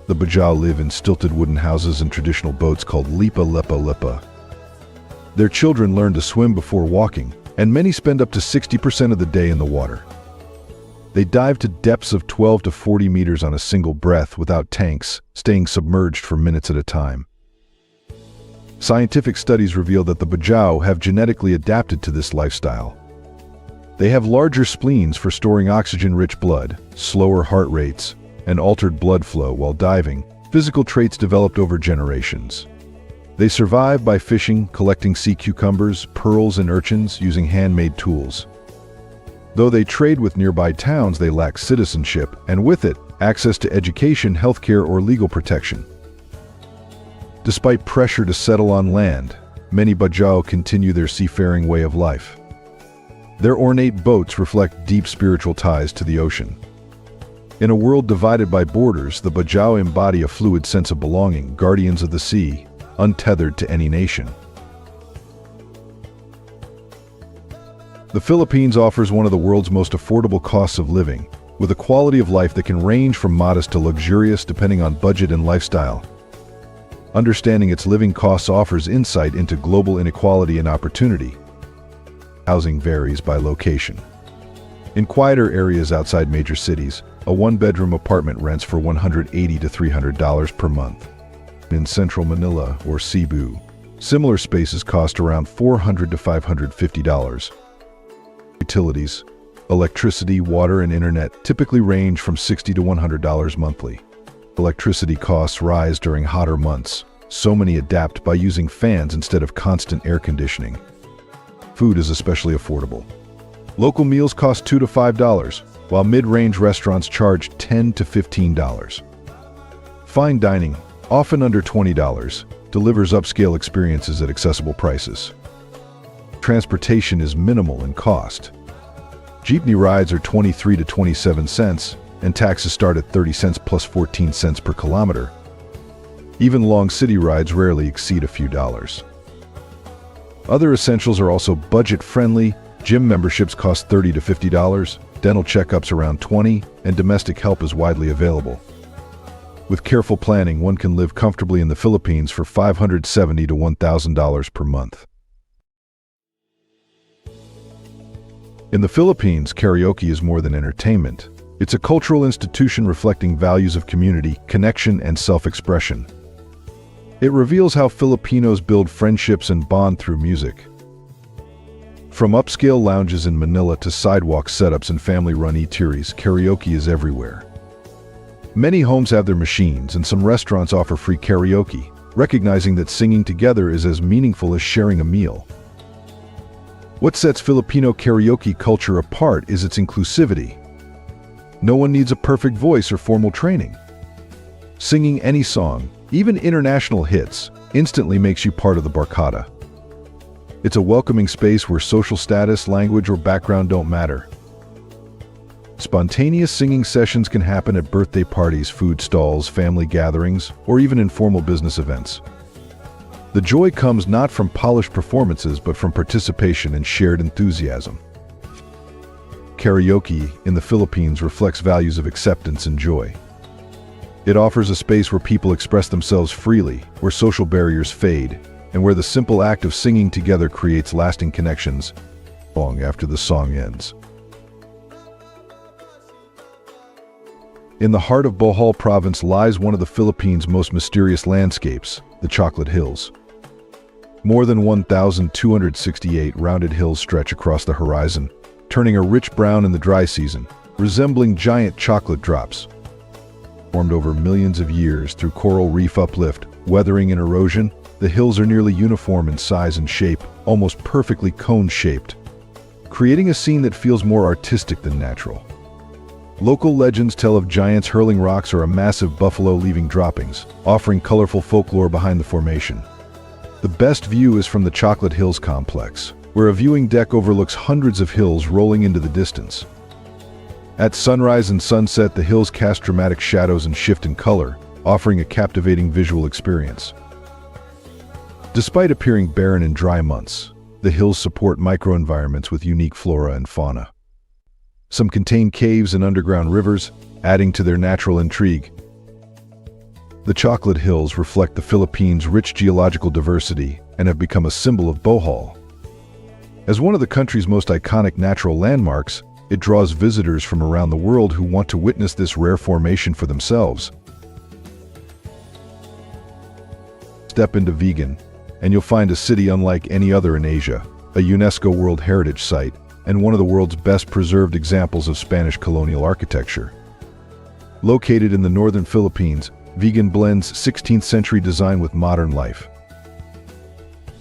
Speaker 1: the Bajau live in stilted wooden houses and traditional boats called lipa. Their children learn to swim before walking, and many spend up to 60% of the day in the water. They dive to depths of 12 to 40 meters on a single breath without tanks, staying submerged for minutes at a time. Scientific studies reveal that the Bajau have genetically adapted to this lifestyle. They have larger spleens for storing oxygen-rich blood, slower heart rates, and altered blood flow while diving, physical traits developed over generations. They survive by fishing, collecting sea cucumbers, pearls, and urchins using handmade tools. Though they trade with nearby towns, they lack citizenship, and with it, access to education, healthcare, or legal protection. Despite pressure to settle on land, many Bajau continue their seafaring way of life. Their ornate boats reflect deep spiritual ties to the ocean. In a world divided by borders, the Bajau embody a fluid sense of belonging, guardians of the sea, untethered to any nation. The Philippines offers one of the world's most affordable costs of living, with a quality of life that can range from modest to luxurious depending on budget and lifestyle. Understanding its living costs offers insight into global inequality and opportunity. Housing varies by location. In quieter areas outside major cities, a one-bedroom apartment rents for $180 to $300 per month. In central Manila or Cebu, similar spaces cost around $400 to $550. Utilities, electricity, water, and internet typically range from $60 to $100 monthly. Electricity costs rise during hotter months, so many adapt by using fans instead of constant air conditioning. Food is especially affordable. Local meals cost $2 to $5, while mid-range restaurants charge $10 to $15. Fine dining, often under $20, delivers upscale experiences at accessible prices. Transportation is minimal in cost. Jeepney rides are 23 to 27 cents, and taxes start at 30 cents plus 14 cents per kilometer. Even long city rides rarely exceed a few dollars. Other essentials are also budget-friendly. Gym memberships cost $30 to $50, dental checkups around $20, and domestic help is widely available. With careful planning, one can live comfortably in the Philippines for $570 to $1,000 per month. In the Philippines, karaoke is more than entertainment. It's a cultural institution reflecting values of community, connection, and self-expression. It reveals how Filipinos build friendships and bond through music. From upscale lounges in Manila to sidewalk setups and family-run eateries, karaoke is everywhere. Many homes have their machines, and some restaurants offer free karaoke, recognizing that singing together is as meaningful as sharing a meal. What sets Filipino karaoke culture apart is its inclusivity. No one needs a perfect voice or formal training. Singing any song, even international hits, instantly makes you part of the barkada. It's a welcoming space where social status, language, or background don't matter. Spontaneous singing sessions can happen at birthday parties, food stalls, family gatherings, or even informal business events. The joy comes not from polished performances but from participation and shared enthusiasm. Karaoke in the Philippines reflects values of acceptance and joy. It offers a space where people express themselves freely, where social barriers fade, and where the simple act of singing together creates lasting connections long after the song ends. In the heart of Bohol province lies one of the Philippines' most mysterious landscapes, the Chocolate Hills. More than 1,268 rounded hills stretch across the horizon, turning a rich brown in the dry season, resembling giant chocolate drops. formed over millions of years through coral reef uplift, weathering, and erosion. The hills are nearly uniform in size and shape, almost perfectly cone-shaped, creating a scene that feels more artistic than natural. Local legends tell of giants hurling rocks or a massive buffalo leaving droppings, offering colorful folklore behind the formation. The best view is from the Chocolate Hills complex, where a viewing deck overlooks hundreds of hills rolling into the distance. At sunrise and sunset, the hills cast dramatic shadows and shift in color, offering a captivating visual experience. Despite appearing barren in dry months, the hills support microenvironments with unique flora and fauna. Some contain caves and underground rivers, adding to their natural intrigue. The Chocolate Hills reflect the Philippines' rich geological diversity and have become a symbol of Bohol. As one of the country's most iconic natural landmarks, it draws visitors from around the world who want to witness this rare formation for themselves. Step into Vigan, and you'll find a city unlike any other in Asia, a UNESCO World Heritage Site, and one of the world's best preserved examples of Spanish colonial architecture. Located in the northern Philippines, Vigan blends 16th century design with modern life.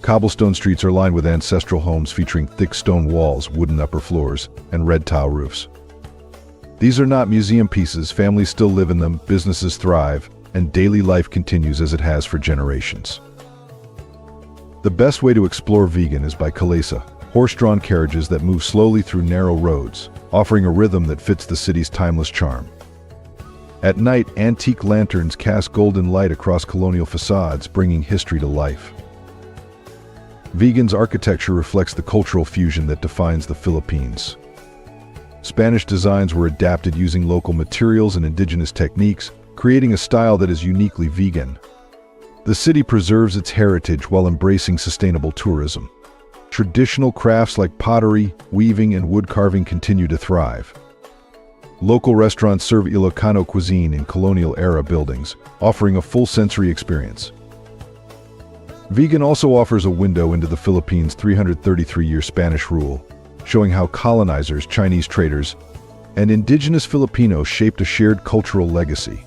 Speaker 1: Cobblestone streets are lined with ancestral homes featuring thick stone walls, wooden upper floors, and red tile roofs. These are not museum pieces. Families still live in them, businesses thrive, and daily life continues as it has for generations. The best way to explore Vigan is by Calesa, horse-drawn carriages that move slowly through narrow roads, offering a rhythm that fits the city's timeless charm. At night, antique lanterns cast golden light across colonial facades, bringing history to life. Vigan's architecture reflects the cultural fusion that defines the Philippines. Spanish designs were adapted using local materials and indigenous techniques, creating a style that is uniquely Vigan. The city preserves its heritage while embracing sustainable tourism. Traditional crafts like pottery, weaving, and wood carving continue to thrive. Local restaurants serve Ilocano cuisine in colonial-era buildings, offering a full sensory experience. Vigan also offers a window into the Philippines' 333-year Spanish rule, showing how colonizers, Chinese traders, and indigenous Filipinos shaped a shared cultural legacy.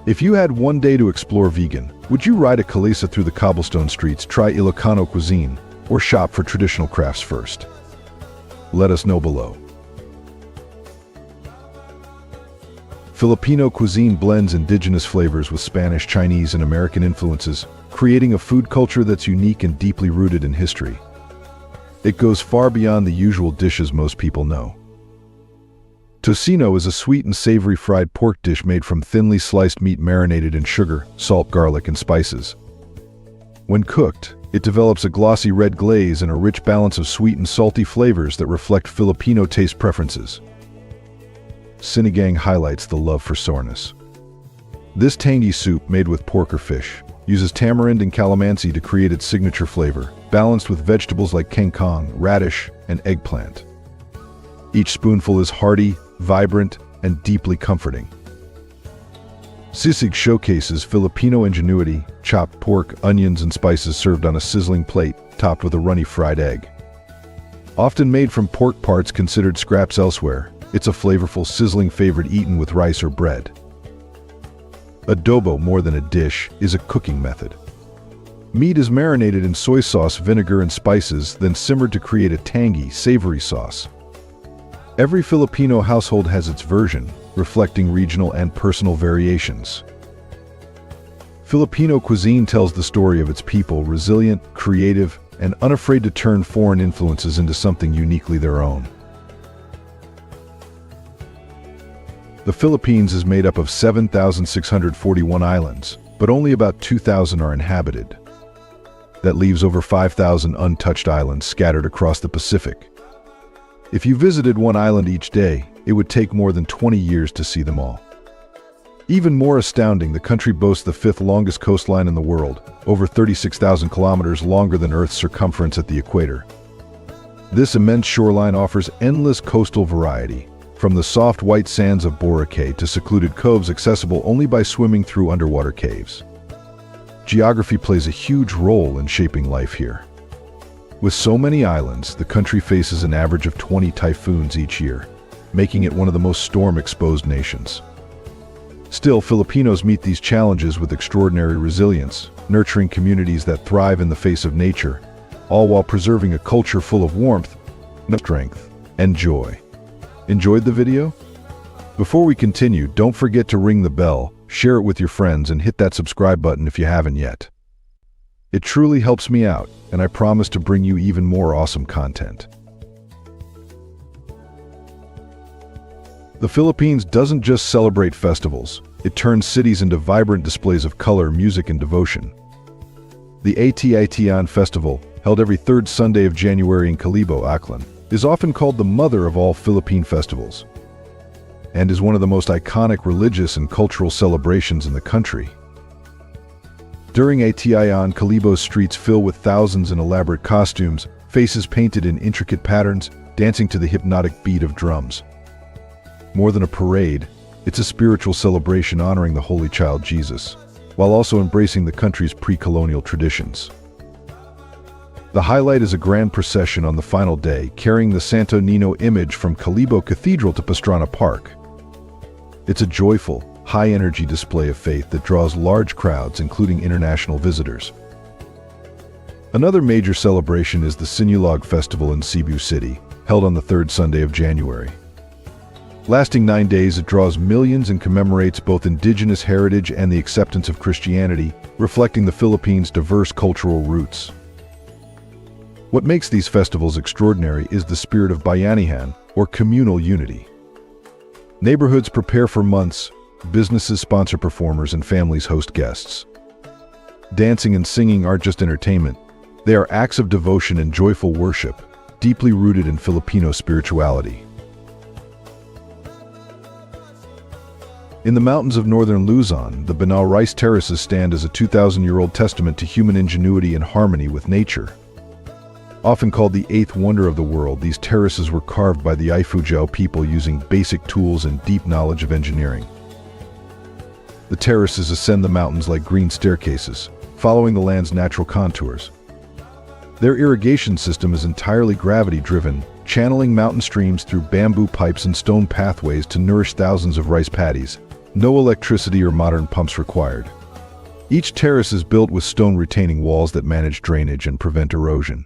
Speaker 1: If you had one day to explore Vigan, would you ride a Calesa through the cobblestone streets, try Ilocano cuisine, or shop for traditional crafts first? Let us know below. Filipino cuisine blends indigenous flavors with Spanish, Chinese, and American influences, creating a food culture that's unique and deeply rooted in history. It goes far beyond the usual dishes most people know. Tocino is a sweet and savory fried pork dish made from thinly sliced meat marinated in sugar, salt, garlic, and spices. When cooked, it develops a glossy red glaze and a rich balance of sweet and salty flavors that reflect Filipino taste preferences. Sinigang highlights the love for soreness. This tangy soup, made with pork or fish, uses tamarind and calamansi to create its signature flavor, balanced with vegetables like kangkong, radish, and eggplant. Each spoonful is hearty, vibrant, and deeply comforting. Sisig showcases Filipino ingenuity, chopped pork, onions, and spices served on a sizzling plate, topped with a runny fried egg. Often made from pork parts considered scraps elsewhere, it's a flavorful, sizzling favorite eaten with rice or bread. Adobo, more than a dish, is a cooking method. Meat is marinated in soy sauce, vinegar, and spices, then simmered to create a tangy, savory sauce. Every Filipino household has its version, reflecting regional and personal variations. Filipino cuisine tells the story of its people, resilient, creative, and unafraid to turn foreign influences into something uniquely their own. The Philippines is made up of 7,641 islands, but only about 2,000 are inhabited. That leaves over 5,000 untouched islands scattered across the Pacific. If you visited one island each day, it would take more than 20 years to see them all. Even more astounding, the country boasts the fifth longest coastline in the world, over 36,000 kilometers longer than Earth's circumference at the equator. This immense shoreline offers endless coastal variety, from the soft white sands of Boracay to secluded coves accessible only by swimming through underwater caves. Geography plays a huge role in shaping life here. With so many islands, the country faces an average of 20 typhoons each year, making it one of the most storm-exposed nations. Still, Filipinos meet these challenges with extraordinary resilience, nurturing communities that thrive in the face of nature, all while preserving a culture full of warmth, strength, and joy. Enjoyed the video? Before we continue, don't forget to ring the bell, share it with your friends, and hit that subscribe button if you haven't yet. It truly helps me out, and I promise to bring you even more awesome content. The Philippines doesn't just celebrate festivals, it turns cities into vibrant displays of color, music, and devotion. The Ati-Atian Festival, held every third Sunday of January in Calibo, Aklan, is often called the mother of all Philippine festivals, and is one of the most iconic religious and cultural celebrations in the country. During Ati-Atian, Calibo's streets fill with thousands in elaborate costumes, faces painted in intricate patterns, dancing to the hypnotic beat of drums. More than a parade, it's a spiritual celebration honoring the Holy Child Jesus, while also embracing the country's pre-colonial traditions. The highlight is a grand procession on the final day, carrying the Santo Niño image from Calibo Cathedral to Pastrana Park. It's a joyful, high-energy display of faith that draws large crowds, including international visitors. Another major celebration is the Sinulog Festival in Cebu City, held on the third Sunday of January. Lasting 9 days, it draws millions and commemorates both indigenous heritage and the acceptance of Christianity, reflecting the Philippines' diverse cultural roots. What makes these festivals extraordinary is the spirit of bayanihan, or communal unity. Neighborhoods prepare for months, businesses sponsor performers, and families host guests. Dancing and singing aren't just entertainment, they are acts of devotion and joyful worship, deeply rooted in Filipino spirituality. In the mountains of northern Luzon, the Banao rice terraces stand as a 2,000-year-old testament to human ingenuity and harmony with nature. Often called the eighth wonder of the world, these terraces were carved by the Ifugao people using basic tools and deep knowledge of engineering. The terraces ascend the mountains like green staircases, following the land's natural contours. Their irrigation system is entirely gravity-driven, channeling mountain streams through bamboo pipes and stone pathways to nourish thousands of rice paddies. No electricity or modern pumps required. Each terrace is built with stone retaining walls that manage drainage and prevent erosion.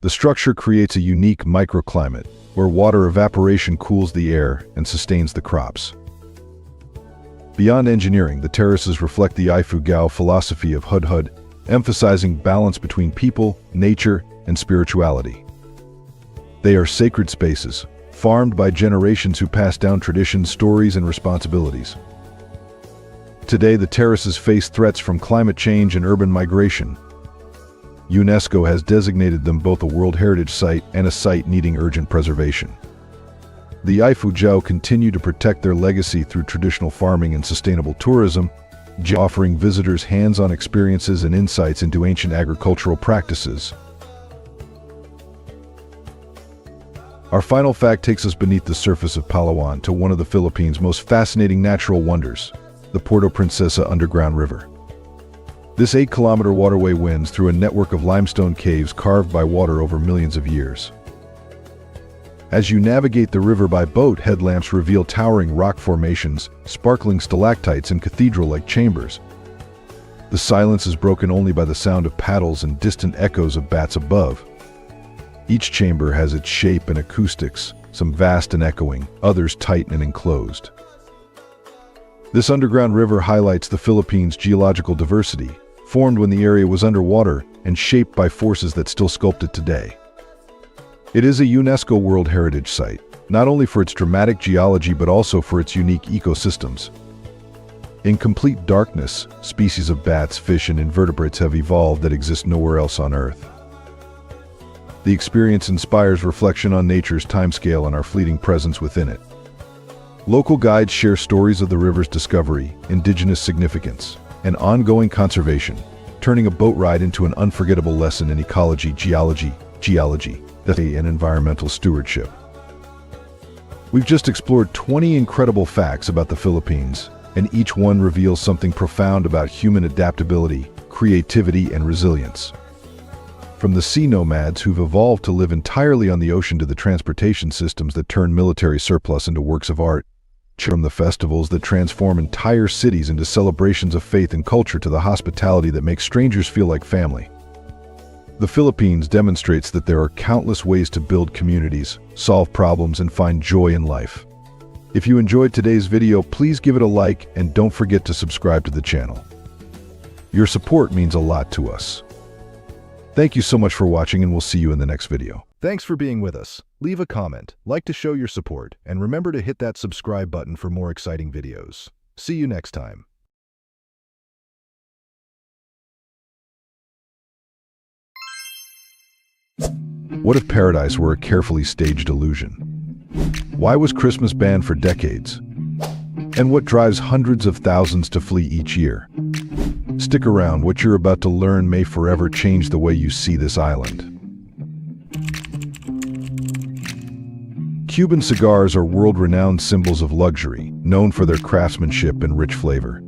Speaker 1: The structure creates a unique microclimate, where water evaporation cools the air and sustains the crops. Beyond engineering, the terraces reflect the Ifugao philosophy of hudhud, emphasizing balance between people, nature, and spirituality. They are sacred spaces, farmed by generations who pass down traditions, stories, and responsibilities. Today, the terraces face threats from climate change and urban migration. UNESCO has designated them both a World Heritage Site and a site needing urgent preservation. The Ifugao continue to protect their legacy through traditional farming and sustainable tourism, offering visitors hands-on experiences and insights into ancient agricultural practices. Our final fact takes us beneath the surface of Palawan to one of the Philippines' most fascinating natural wonders, the Puerto Princesa Underground River. This 8-kilometer waterway winds through a network of limestone caves carved by water over millions of years. As you navigate the river by boat, headlamps reveal towering rock formations, sparkling stalactites, and cathedral-like chambers. The silence is broken only by the sound of paddles and distant echoes of bats above. Each chamber has its shape and acoustics, some vast and echoing, others tight and enclosed. This underground river highlights the Philippines' geological diversity, formed when the area was underwater and shaped by forces that still sculpt it today. It is a UNESCO World Heritage Site, not only for its dramatic geology but also for its unique ecosystems. In complete darkness, species of bats, fish, and invertebrates have evolved that exist nowhere else on Earth. The experience inspires reflection on nature's timescale and our fleeting presence within it. Local guides share stories of the river's discovery, indigenous significance, and ongoing conservation, turning a boat ride into an unforgettable lesson in ecology, geology, and environmental stewardship. We've just explored 20 incredible facts about the Philippines, and each one reveals something profound about human adaptability, creativity, and resilience. From the sea nomads who've evolved to live entirely on the ocean to the transportation systems that turn military surplus into works of art, From the festivals that transform entire cities into celebrations of faith and culture to the hospitality that makes strangers feel like family. The Philippines demonstrates that there are countless ways to build communities, solve problems, and find joy in life. If you enjoyed today's video, please give it a like and don't forget to subscribe to the channel. Your support means a lot to us. Thank you so much for watching, and we'll see you in the next video. Thanks for being with us. Leave a comment, like to show your support, and remember to hit that subscribe button for more exciting videos. See you next time. What if paradise were a carefully staged illusion? Why was Christmas banned for decades? And what drives hundreds of thousands to flee each year? Stick around, what you're about to learn may forever change the way you see this island. Cuban cigars are world-renowned symbols of luxury, known for their craftsmanship and rich flavor.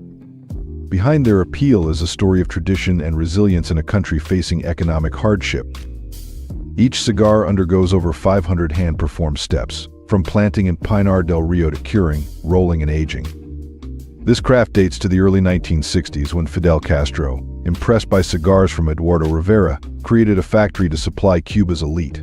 Speaker 1: Behind their appeal is a story of tradition and resilience in a country facing economic hardship. Each cigar undergoes over 500 hand-performed steps, from planting in Pinar del Rio to curing, rolling, and aging. This craft dates to the early 1960s when Fidel Castro, impressed by cigars from Eduardo Rivera, created a factory to supply Cuba's elite.